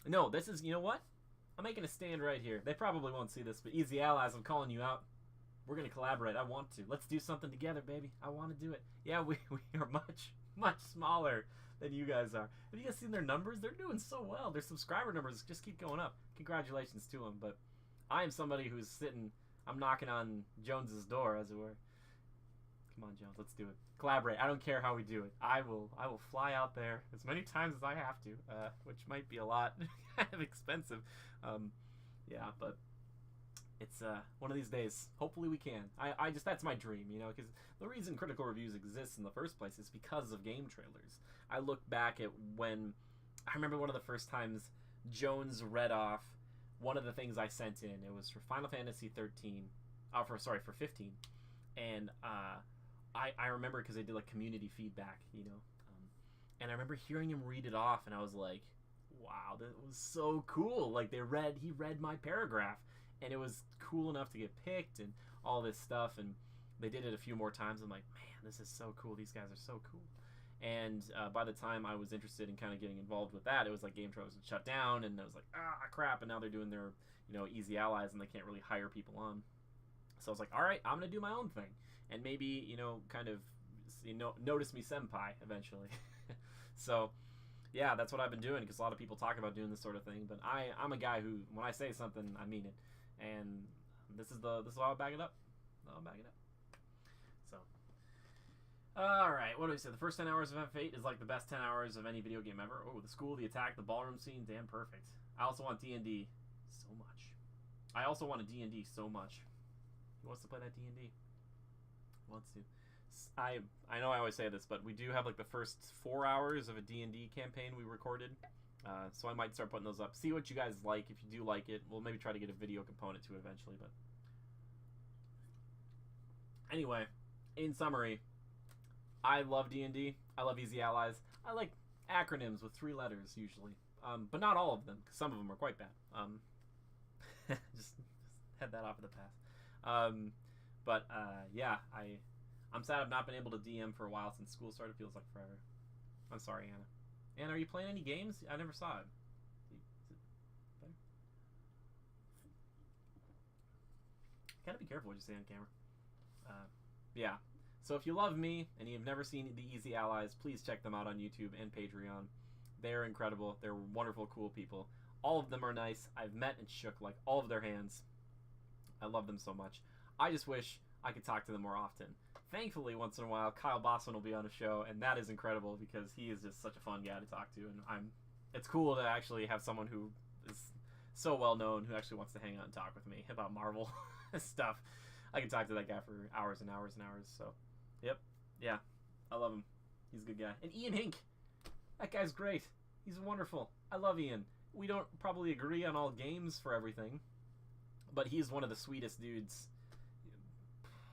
A: No, this is, you know what? I'm making a stand right here. They probably won't see this, but Easy Allies, I'm calling you out. We're going to collaborate. I want to. Let's do something together, baby. I want to do it. Yeah, we are much, much smaller than you guys are. Have you guys seen their numbers? They're doing so well. Their subscriber numbers just keep going up. Congratulations to them. But I am somebody who's sitting, I'm knocking on Jones's door, as it were. Come on, Jones, let's do it. Collaborate. I don't care how we do it. I will fly out there as many times as I have to, which might be a lot kind of expensive. Yeah, but it's one of these days. Hopefully we can. I just, that's my dream, you know, because the reason Critical Reviews exists in the first place is because of game trailers. I look back at when, I remember one of the first times Jones read off one of the things I sent in. It was for Final Fantasy 13, for 15, and I remember because they did like community feedback, you know, and I remember hearing him read it off, and I was like, wow, that was so cool. Like he read my paragraph, and it was cool enough to get picked and all this stuff, and they did it a few more times. I'm like, man, this is so cool. These guys are so cool. And by the time I was interested in kind of getting involved with that, it was like Game Trailers would shut down, and I was like, crap, and now they're doing their, you know, Easy Allies, and they can't really hire people on. So I was like, all right, I'm gonna do my own thing, and maybe, you know, kind of, you know, notice me senpai eventually. So yeah, that's what I've been doing, because a lot of people talk about doing this sort of thing, but I'm a guy who, when I say something, I mean it, and this is how I'll back it up. I'll back it up. So, all right, what do we say? The first 10 hours of F8 is like the best 10 hours of any video game ever. Oh, the school, the attack, the ballroom scene, damn perfect. I also want D&D so much. I also want a D&D so much. Who wants to play that D&D? Wants to. I know I always say this, but we do have like the first 4 hours of a D&D campaign we recorded. So I might start putting those up. See what you guys like. If you do like it, we'll maybe try to get a video component to it eventually. But anyway, in summary, I love D&D. I love Easy Allies. I like acronyms with 3 letters usually, but not all of them, because some of them are quite bad. Just head that off of the past. Yeah, I'm sad I've not been able to DM for a while since school started. Feels like forever. I'm sorry, Anna. Anna, are you playing any games? I never saw it. Is it better? Gotta be careful what you say on camera. Yeah. So if you love me and you've never seen the Easy Allies, please check them out on YouTube and Patreon. They're incredible. They're wonderful, cool people. All of them are nice. I've met and shook like all of their hands. I love them so much. I just wish I could talk to them more often. Thankfully, once in a while, Kyle Bosman will be on a show, and that is incredible because he is just such a fun guy to talk to, and it's cool to actually have someone who is so well known who actually wants to hang out and talk with me about Marvel stuff. I can talk to that guy for hours and hours and hours. So, yep, yeah, I love him. He's a good guy. And Ian Hink, that guy's great. He's wonderful. I love Ian. We don't probably agree on all games for everything, but he's one of the sweetest dudes.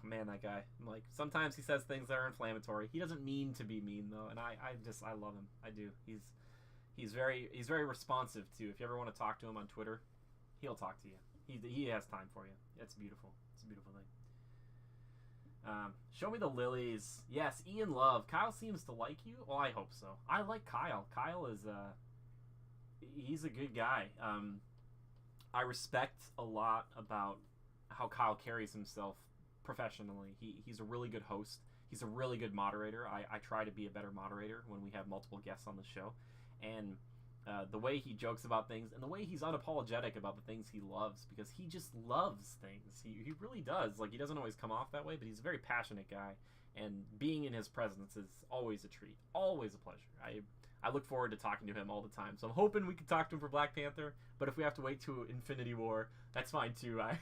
A: Man, that guy. Like, sometimes he says things that are inflammatory. He doesn't mean to be mean though, and I love him. I do. He's very responsive too. If you ever want to talk to him on Twitter, he'll talk to you. He has time for you. It's beautiful. It's a beautiful thing. Show me the lilies. Yes, Ian Love. Kyle seems to like you. Well, I hope so. I like Kyle. Kyle is he's a good guy. I respect a lot about how Kyle carries himself professionally. He's a really good host. He's a really good moderator. I try to be a better moderator when we have multiple guests on the show. And the way he jokes about things and the way he's unapologetic about the things he loves, because he just loves things. He really does. Like, he doesn't always come off that way, but he's a very passionate guy. And being in his presence is always a treat. Always a pleasure. I look forward to talking to him all the time. So I'm hoping we can talk to him for Black Panther. But if we have to wait to Infinity War, that's fine too. I'm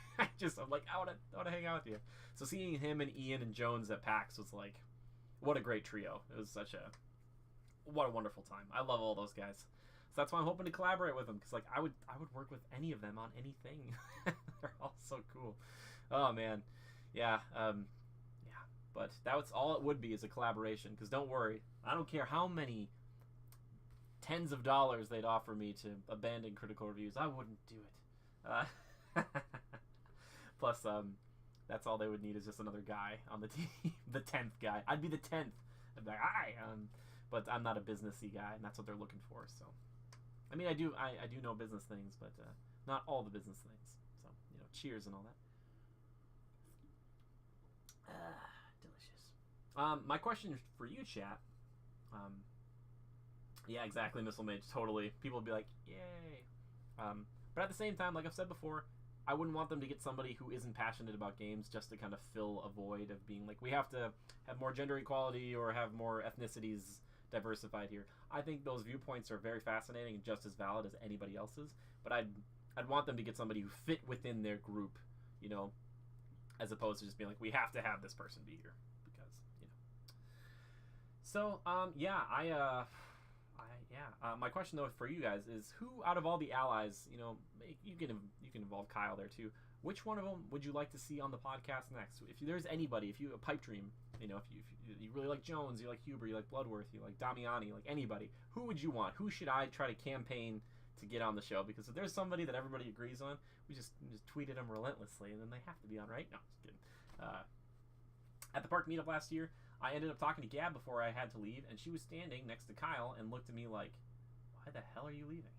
A: like, I want to hang out with you. So seeing him and Ian and Jones at PAX was like, what a great trio. It was what a wonderful time. I love all those guys. So that's why I'm hoping to collaborate with them, because like I would work with any of them on anything. They're all so cool. Oh man, yeah. But that was all it would be, is a collaboration. Because don't worry, I don't care how many tens of dollars they'd offer me to abandon Critical Reviews. I wouldn't do it. Plus, that's all they would need is just another guy on the team. The 10th guy. I'd be the 10th. I'd be like, hi. But I'm not a businessy guy, and that's what they're looking for. So, I mean, I do know business things, but not all the business things. So, cheers and all that. Delicious. My question for you, chat. Yeah, exactly, Missile Mage. Totally. People would be like, yay. But at the same time, like I've said before, I wouldn't want them to get somebody who isn't passionate about games just to kind of fill a void of being like, we have to have more gender equality or have more ethnicities diversified here. I think those viewpoints are very fascinating and just as valid as anybody else's, but I'd want them to get somebody who fit within their group, as opposed to just being like, we have to have this person be here, because, So, my question though for you guys is, who out of all the allies, you can involve Kyle there too. Which one of them would you like to see on the podcast next? If there's anybody, if you a pipe dream, if you really like Jones, you like Huber, you like Bloodworth, you like Damiani, like anybody, who would you want? Who should I try to campaign to get on the show? Because if there's somebody that everybody agrees on, we just tweeted them relentlessly, and then they have to be on, right? No, just kidding. At the park meetup last year, I ended up talking to Gab before I had to leave, and she was standing next to Kyle and looked at me like, why the hell are you leaving?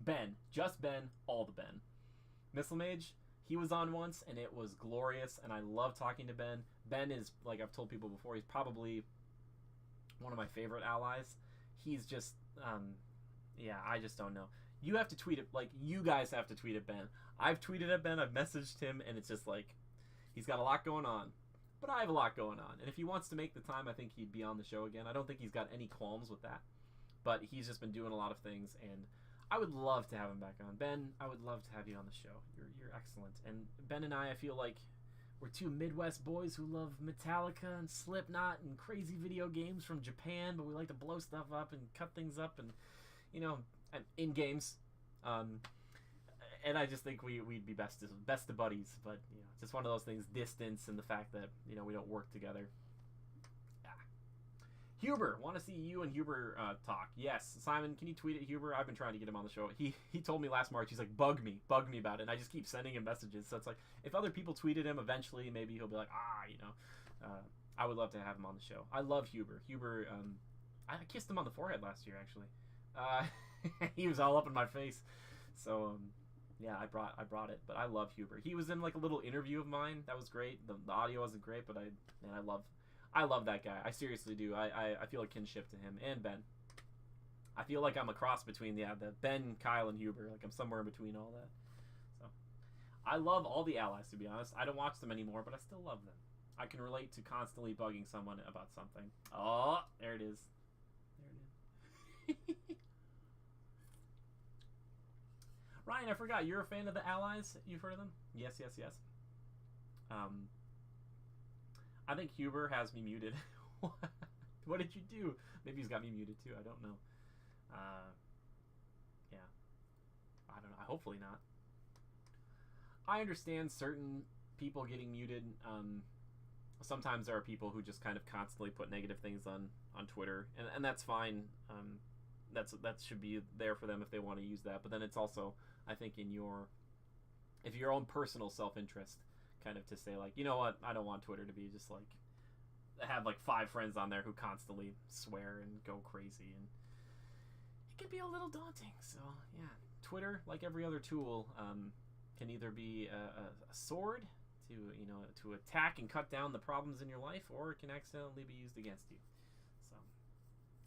A: Ben. Just Ben. All the Ben. Missile Mage, he was on once, and it was glorious, and I love talking to Ben. Ben is, like I've told people before, he's probably one of my favorite allies. He's just, I just don't know. You have to tweet it, like, you guys have to tweet at Ben. I've tweeted at Ben, I've messaged him, and it's just like, he's got a lot going on. But I have a lot going on. And if he wants to make the time, I think he'd be on the show again. I don't think he's got any qualms with that. But he's just been doing a lot of things, and I would love to have him back on. Ben, I would love to have you on the show. You're excellent. And Ben and I feel like we're two Midwest boys who love Metallica and Slipknot and crazy video games from Japan, but we like to blow stuff up and cut things up and, in games. And I just think we'd be best of buddies, but just one of those things, distance and the fact that we don't work together. Huber, want to see you and Huber talk. Yes, Simon, can you tweet at Huber? I've been trying to get him on the show. He told me last March, he's like, bug me about it, and I just keep sending him messages. So it's like, if other people tweeted him, eventually maybe he'll be like, I would love to have him on the show. I love Huber. Huber, I kissed him on the forehead last year, actually. He was all up in my face. So, yeah, I brought it, but I love Huber. He was in like a little interview of mine. That was great. The audio wasn't great, but I love that guy. I seriously do. I feel a kinship to him and Ben. I feel like I'm a cross between the Ben, Kyle, and Huber. Like I'm somewhere in between all that. So I love all the allies, to be honest. I don't watch them anymore, but I still love them. I can relate to constantly bugging someone about something. Oh, there it is. There it is. Ryan, I forgot. You're a fan of the allies? You've heard of them? Yes. I think Huber has me muted. What did you do? Maybe he's got me muted too. I don't know. Yeah. I don't know. Hopefully not. I understand certain people getting muted. Sometimes there are people who just kind of constantly put negative things on Twitter, and that's fine. That should be there for them if they want to use that. But then it's also, I think, if your own personal self-interest, kind of to say like, you know what, I don't want Twitter to be just like have like 5 friends on there who constantly swear and go crazy, and it can be a little daunting. So yeah, Twitter, like every other tool, can either be a sword to attack and cut down the problems in your life, or it can accidentally be used against you. So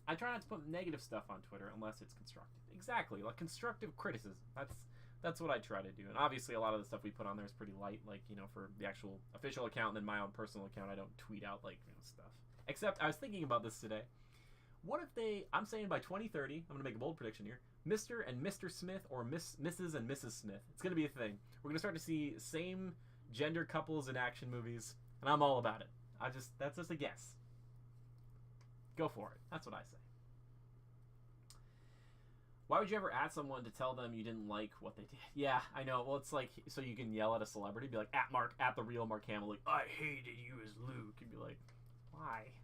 A: I try not to put negative stuff on Twitter unless it's constructive. Exactly, like constructive criticism. That's what I try to do. And obviously a lot of the stuff we put on there is pretty light, like, for the actual official account, and then my own personal account, I don't tweet out, like, stuff. Except, I was thinking about this today. What if I'm saying by 2030, I'm going to make a bold prediction here, Mr. and Mr. Smith, or Mrs. and Mrs. Smith. It's going to be a thing. We're going to start to see same gender couples in action movies, and I'm all about it. That's just a guess. Go for it. That's what I say. Why would you ever add someone to tell them you didn't like what they did? Yeah, I know. Well, it's like, so you can yell at a celebrity, be like, at the real Mark Hamill, like, I hated you as Luke. You'd be like, why?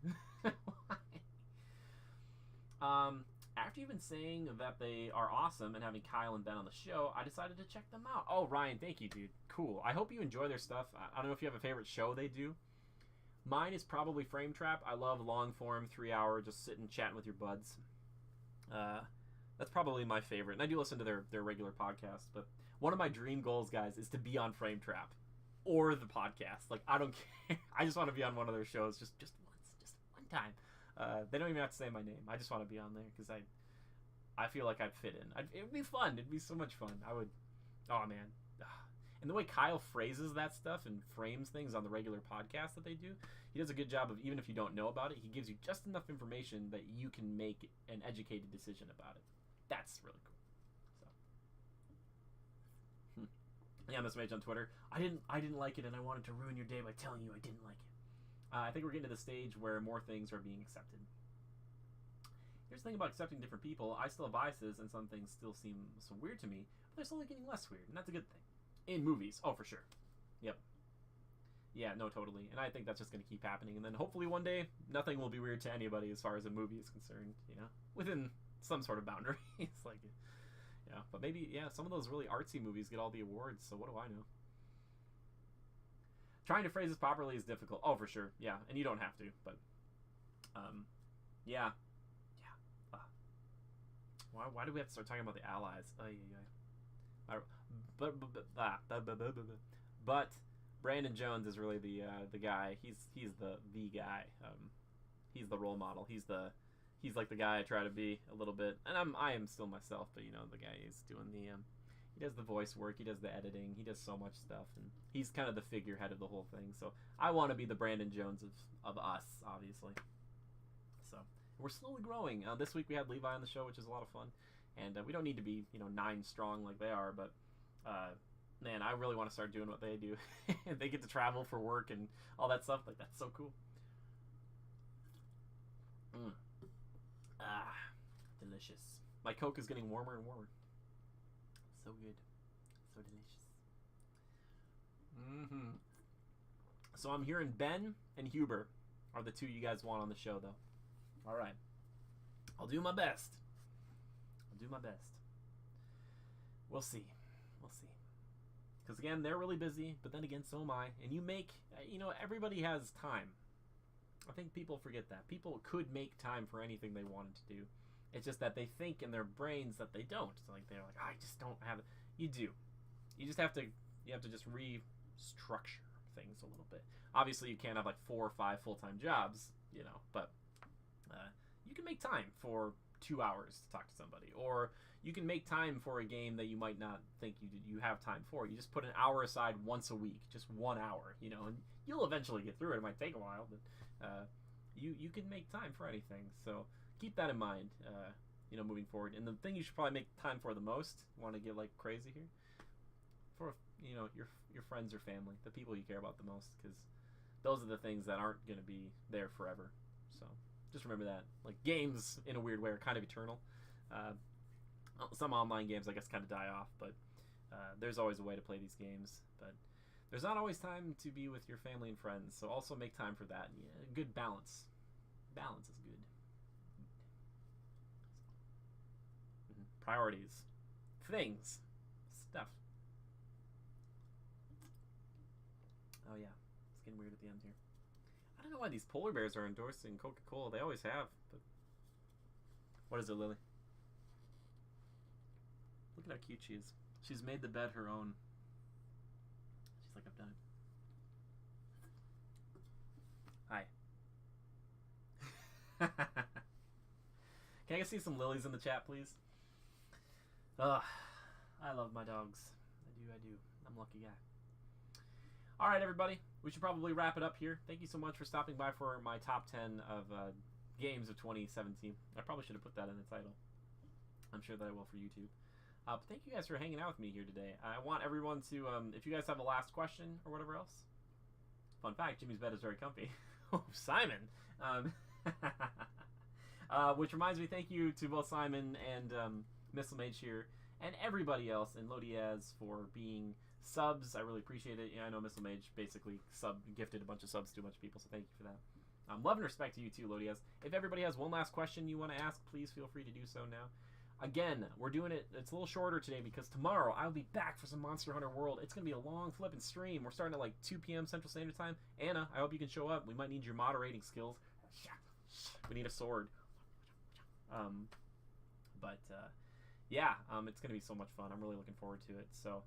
A: Why? After you've been saying that they are awesome and having Kyle and Ben on the show, I decided to check them out. Oh, Ryan, thank you, dude. Cool. I hope you enjoy their stuff. I don't know if you have a favorite show they do. Mine is probably Frame Trap. I love long form, 3-hour, just sitting chatting with your buds. That's probably my favorite. And I do listen to their regular podcast. But one of my dream goals, guys, is to be on Frame Trap or the podcast. Like, I don't care. I just want to be on one of their shows just once. Just one time. They don't even have to say my name. I just want to be on there because I feel like I'd fit in. It would be fun. It'd be so much fun. I would. Oh, man. And the way Kyle phrases that stuff and frames things on the regular podcast that they do, he does a good job of, even if you don't know about it, he gives you just enough information that you can make an educated decision about it. That's really cool. So, yeah, Miss Mage on Twitter. I didn't like it, and I wanted to ruin your day by telling you I didn't like it. I think we're getting to the stage where more things are being accepted. Here's the thing about accepting different people. I still have biases, and some things still seem so weird to me, but they're slowly getting less weird, and that's a good thing. In movies, oh, for sure. Yep. Yeah, no, totally. And I think that's just going to keep happening, and then hopefully one day, nothing will be weird to anybody as far as a movie is concerned, within some sort of boundaries. Like, yeah, but maybe, yeah, some of those really artsy movies get all the awards, so what do I know? Trying to phrase this properly is difficult. Oh, for sure. Yeah, and you don't have to, but yeah. Why do we have to start talking about the allies? But Brandon Jones is really the guy. He's the guy. He's the role model. He's like the guy I try to be a little bit, and I am still myself. But the guy is doing he does the voice work, he does the editing, he does so much stuff, and he's kind of the figurehead of the whole thing. So I want to be the Brandon Jones of us, obviously. So we're slowly growing. This week we had Levi on the show, which is a lot of fun, and we don't need to be 9 strong like they are, but Man, I really want to start doing what they do. They get to travel for work and all that stuff. Like, that's so cool. Mm. Ah, delicious. My Coke is getting warmer and warmer. So good. So delicious. Mm-hmm. So I'm hearing Ben and Huber are the two you guys want on the show, though. All right. I'll do my best. I'll do my best. We'll see. We'll see. Because, again, they're really busy, but then again, so am I. And you make, everybody has time. I think people forget that. People could make time for anything they wanted to do. It's just that they think in their brains that they don't. So, like, they're like, I just don't have it. You do. You just have to, just restructure things a little bit. Obviously, you can't have, like, 4 or 5 full-time jobs, but you can make time for 2 hours to talk to somebody. Or you can make time for a game that you might not think you have time for. You just put an hour aside once a week, just 1 hour, and you'll eventually get through it. It might take a while, but you can make time for anything. So keep that in mind, moving forward. And the thing you should probably make time for the most, want to get like crazy here, for your friends or family, the people you care about the most, because those are the things that aren't going to be there forever. So just remember that. Like, games, in a weird way, are kind of eternal. Some online games, I guess, kind of die off, but there's always a way to play these games. But there's not always time to be with your family and friends, so also make time for that. Yeah, good balance. Balance is good. Priorities. Things. Stuff. Oh, yeah. It's getting weird at the end here. I don't know why these polar bears are endorsing Coca-Cola. They always have. But what is it, Lily? Look at how cute she is. She's made the bed her own. She's like, I've done it. Hi. Can I see some lilies in the chat, please? Ugh. I love my dogs. I do. I'm a lucky guy. All right, everybody. We should probably wrap it up here. Thank you so much for stopping by for my top 10 of games of 2017. I probably should have put that in the title. I'm sure that I will for YouTube. But thank you guys for hanging out with me here today. I want everyone to, if you guys have a last question or whatever else. Fun fact, Jimmy's bed is very comfy. Oh, Simon. Which reminds me, thank you to both Simon and Missile Mage here, and everybody else in Lodiaz for being subs. I really appreciate it. Yeah, I know Missile Mage basically gifted a bunch of subs to a bunch of people, so thank you for that. Love and respect to you too, Lodiaz. If everybody has one last question you want to ask, please feel free to do so now. Again, we're doing it, it's a little shorter today because tomorrow I'll be back for some Monster Hunter World. It's going to be a long flipping stream. We're starting at like 2 p.m. Central Standard Time. Anna, I hope you can show up. We might need your moderating skills. We need a sword. Yeah, it's going to be so much fun. I'm really looking forward to it. So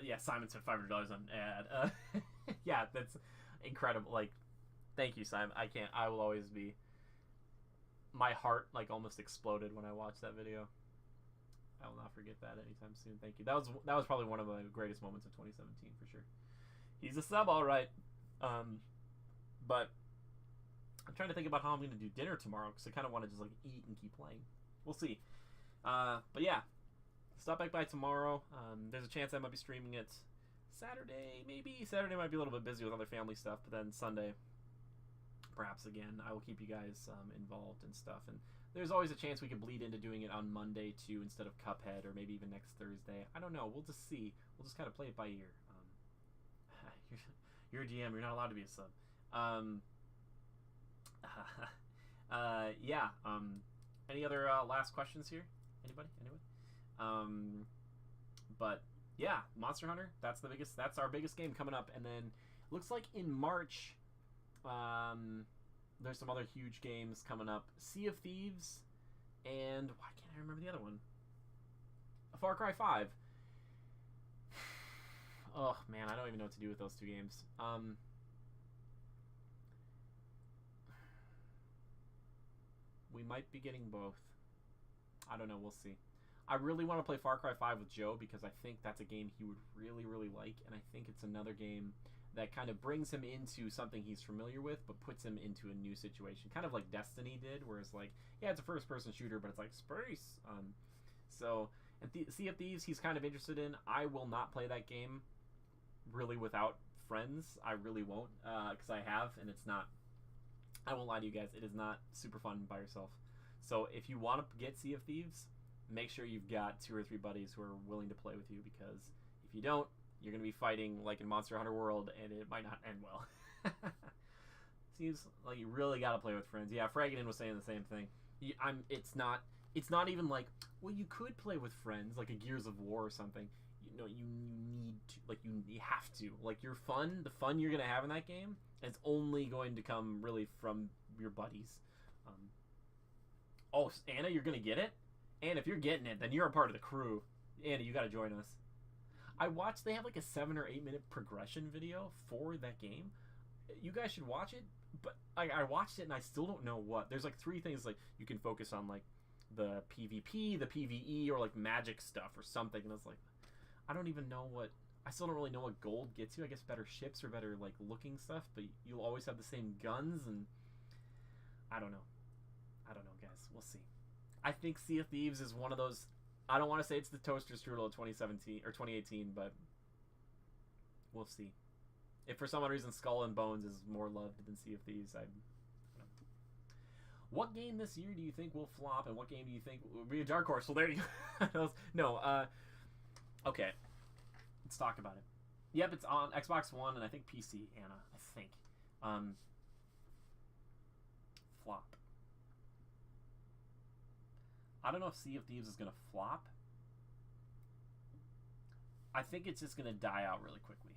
A: yeah, Simon spent $500 on an ad. Yeah, that's incredible. Like, thank you, Simon. I will always be... My heart, like, almost exploded when I watched that video. I will not forget that anytime soon. Thank you. That was probably one of the greatest moments of 2017, for sure. He's a sub, all right. But I'm trying to think about how I'm going to do dinner tomorrow, because I kind of want to just, like, eat and keep playing. We'll see. But, yeah. Stop back by tomorrow. There's a chance I might be streaming it Saturday, maybe. Saturday might be a little bit busy with other family stuff, but then Sunday... perhaps again, I will keep you guys involved and stuff. And there's always a chance we could bleed into doing it on Monday too, instead of Cuphead, or maybe even next Thursday. I don't know. We'll just see. We'll just kind of play it by ear. You're a GM. You're not allowed to be a sub. Yeah. Any other last questions here? Anybody? But yeah, Monster Hunter. That's our biggest game coming up. And then looks like in March. There's some other huge games coming up. Sea of Thieves, and why can't I remember the other one? Far Cry 5. Oh man, I don't even know what to do with those two games. We might be getting both. I don't know, we'll see. I really want to play Far Cry 5 with Joe because I think that's a game he would really, really like, and I think it's another game that kind of brings him into something he's familiar with, but puts him into a new situation. Kind of like Destiny did, where it's like, yeah, it's a first-person shooter, but it's like space. And Sea of Thieves, he's kind of interested in. I will not play that game really without friends. I really won't, because I have, and it's not. I won't lie to you guys. It is not super fun by yourself. So if you want to get Sea of Thieves, make sure you've got 2 or 3 buddies who are willing to play with you, because if you don't, you're going to be fighting like in Monster Hunter World, and it might not end well. Seems like you really got to play with friends. Yeah, Fragnon was saying the same thing. It's not even like, well, you could play with friends, like a Gears of War or something. You know, you need to, like, you have to. Like, the fun you're going to have in that game, it's only going to come really from your buddies. Oh, Anna, you're going to get it? And if you're getting it, then you're a part of the crew. Anna, you got to join us. I watched, they have like a 7 or 8 minute progression video for that game. You guys should watch it, but I watched it and I still don't know what. There's like 3 things, like you can focus on, like the PvP, the PvE, or like magic stuff or something. And I was like, I don't even know what. I still don't really know what gold gets you. I guess better ships or better like looking stuff, but you'll always have the same guns, and I don't know. Guys. We'll see. I think Sea of Thieves is one of those. I don't want to say it's the toaster strudel of 2017 or 2018, but we'll see. If for some odd reason Skull and Bones is more loved than Sea of Thieves, I don't know. What game this year do you think will flop, and what game do you think will be a dark horse? Well, there you go. No, okay. Let's talk about it. Yep, it's on Xbox One and I think PC, Anna, I think. Flop. I don't know if Sea of Thieves is going to flop. I think it's just going to die out really quickly.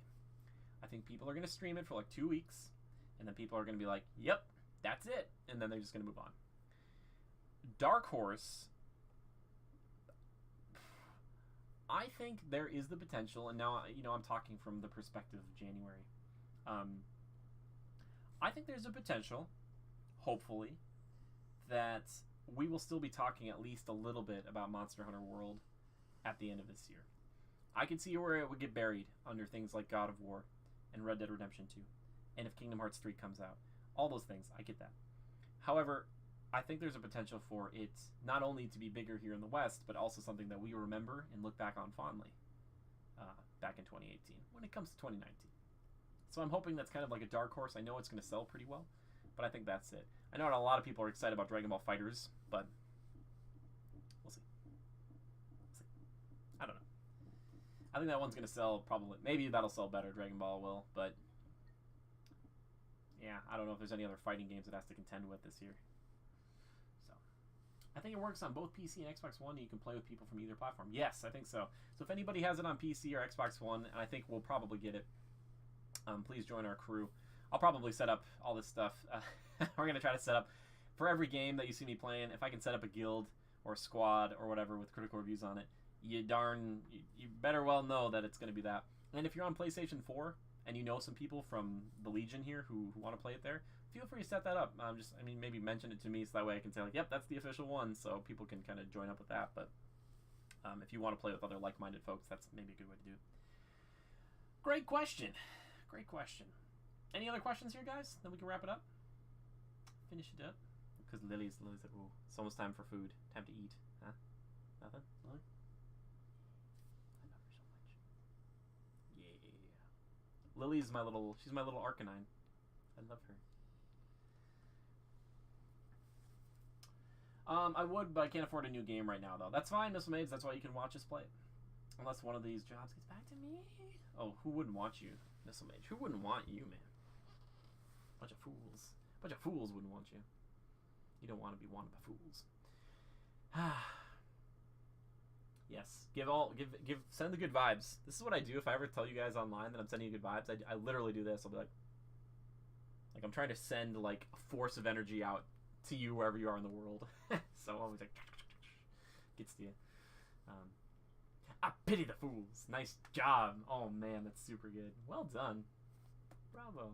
A: I think people are going to stream it for like 2 weeks, and then people are going to be like, yep, that's it, and then they're just going to move on. Dark Horse, I think there is the potential, and now, you know, I'm talking from the perspective of January. I think there's a potential, hopefully, that we will still be talking at least a little bit about Monster Hunter World at the end of this year. I could see where it would get buried under things like God of War and Red Dead Redemption 2, and if Kingdom Hearts 3 comes out. All those things, I get that. However, I think there's a potential for it not only to be bigger here in the West, but also something that we remember and look back on fondly back in 2018 when it comes to 2019. So I'm hoping that's kind of like a dark horse. I know it's going to sell pretty well, but I think that's it. I know a lot of people are excited about Dragon Ball FighterZ, but we'll see. I don't know. I think that one's going to sell probably. Maybe that'll sell better, Dragon Ball will, but yeah, I don't know if there's any other fighting games it has to contend with this year. So I think it works on both PC and Xbox One, and you can play with people from either platform. Yes, I think so. So if anybody has it on PC or Xbox One, and I think we'll probably get it, please join our crew. I'll probably set up all this stuff. We're going to try to set up, for every game that you see me playing, if I can set up a guild or a squad or whatever with critical reviews on it, you better well know that it's going to be that. And if you're on PlayStation 4 and you know some people from the Legion here who want to play it there, feel free to set that up. Maybe mention it to me so that way I can say, like, yep, that's the official one, so people can kind of join up with that. But if you want to play with other like-minded folks, that's maybe a good way to do it. Great question. Any other questions here, guys? Then we can wrap it up. Finish it up. Because Lily's like, ooh, it's almost time for food. Time to eat. Huh? Nothing? Lily? I love her so much. Yeah. Lily's she's my little Arcanine. I love her. I would, but I can't afford a new game right now, though. That's fine, Missile Maids. That's why you can watch us play it. Unless one of these jobs gets back to me. Oh, who wouldn't want you, Missile Mage? Who wouldn't want you, man? Bunch of fools. Bunch of fools wouldn't want you. You don't want to be wanted by fools. Yes. Send the good vibes. This is what I do if I ever tell you guys online that I'm sending you good vibes. I literally do this. I'll be like I'm trying to send like a force of energy out to you wherever you are in the world. So I'm always like gets to you. I pity the fools. Nice job. Oh man, that's super good. Well done. Bravo.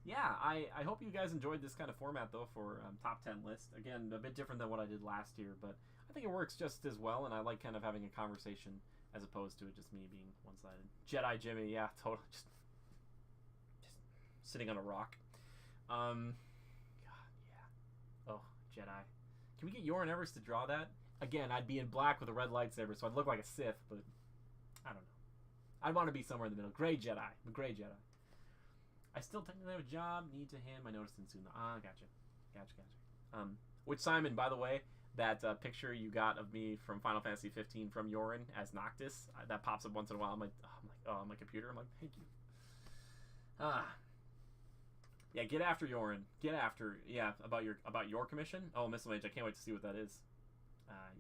A: Yeah, I hope you guys enjoyed this kind of format, though, for top 10 list. Again, a bit different than what I did last year, but I think it works just as well, and I like kind of having a conversation as opposed to it just me being one-sided. Jedi Jimmy, yeah, totally. Just sitting on a rock. God, yeah. Oh, Jedi. Can we get Yorin Evers to draw that? Again, I'd be in black with a red lightsaber, so I'd look like a Sith, but I don't know. I'd want to be somewhere in the middle. Gray Jedi. I'm a Gray Jedi. I still technically have a job. Need to him. I noticed in soon. Gotcha. Which, Simon, by the way, that picture you got of me from Final Fantasy 15 from Yorin as Noctis, that pops up once in a while. I'm like, on my computer. I'm like, thank you. Yeah, get after Yorin. About your commission. Oh, Missile Mage, I can't wait to see what that is.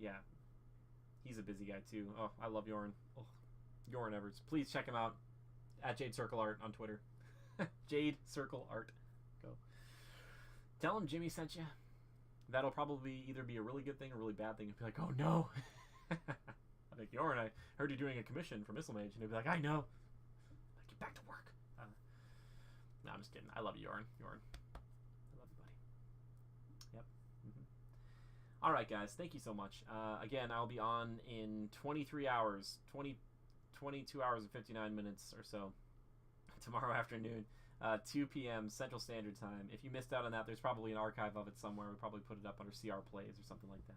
A: Yeah, he's a busy guy too. Oh, I love Yorin. Oh, Yorin Everts. Please check him out at Jade Circle Art on Twitter. Jade Circle Art. Go. Tell him Jimmy sent you. That'll probably either be a really good thing or a really bad thing. He'll be like, oh no. I'm like, Yorin, I heard you're doing a commission for Missile Mage. And he'll be like, I know. Like, get back to work. No, I'm just kidding. I love you, Yorin. I love you, buddy. Yep. All right, guys. Thank you so much. Again, I'll be on in 23 hours. 22 hours and 59 minutes or so tomorrow afternoon. 2 p.m. Central Standard Time. If you missed out on that, there's probably an archive of it somewhere. We'll probably put it up under CR Plays or something like that.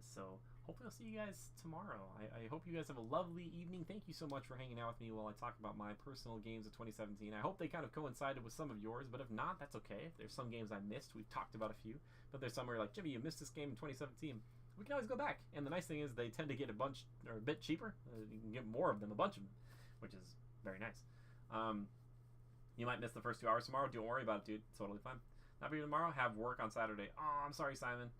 A: So hopefully I'll see you guys tomorrow. I hope you guys have a lovely evening. Thank you so much for hanging out with me while I talk about my personal games of 2017. I hope they kind of coincided with some of yours, but if not, that's okay. If there's some games I missed, we've talked about a few, but there's some where you're like, Jimmy, you missed this game in 2017. We can always go back. And the nice thing is they tend to get a bit cheaper. You can get more of them, a bunch of them, which is very nice. You might miss the first 2 hours tomorrow. Don't worry about it, dude. It's totally fine. Not for you tomorrow. Have work on Saturday. Oh, I'm sorry, Simon.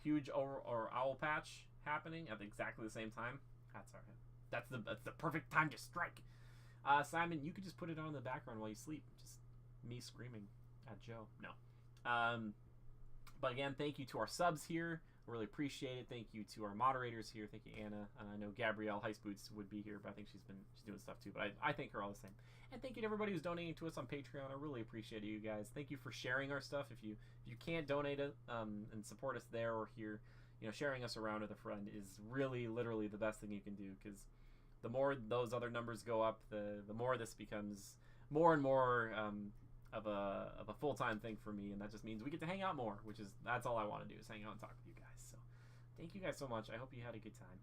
A: Huge owl patch happening at exactly the same time. That's alright. That's the perfect time to strike. Simon, you could just put it on in the background while you sleep. Just me screaming at Joe. No. But again, thank you to our subs here. Really appreciate it. Thank you to our moderators here. Thank you, Anna. I know Gabrielle Heist Boots would be here, but I think she's doing stuff too. But I thank her all the same. And thank you to everybody who's donating to us on Patreon. I really appreciate you guys. Thank you for sharing our stuff. If you can't donate it and support us there or here, sharing us around with a friend is really literally the best thing you can do, because the more those other numbers go up, the more this becomes more and more of a full-time thing for me, and that just means we get to hang out more, that's all I want to do, is hang out and talk with you guys. So thank you guys so much. I hope you had a good time.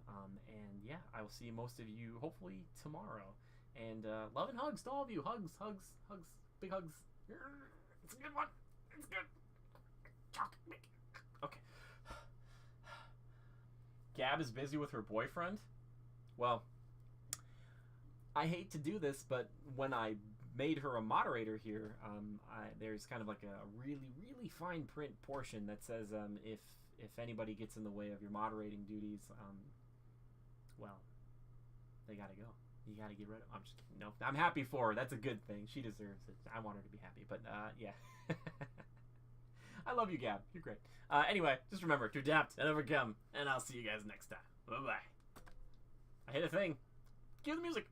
A: And yeah, I will see most of you hopefully tomorrow. And love and hugs to all of you. Hugs, big hugs. It's a good one. It's good. Okay. Gab is busy with her boyfriend. Well, I hate to do this, but when I made her a moderator here, there's kind of like a really, really fine print portion that says if anybody gets in the way of your moderating duties, well, they gotta go. You gotta get rid of them. I'm just kidding. No, I'm happy for her. That's a good thing. She deserves it. I want her to be happy. But yeah. I love you, Gab. You're great. Anyway, just remember to adapt and overcome, and I'll see you guys next time. Bye-bye. I hit a thing. Cue the music.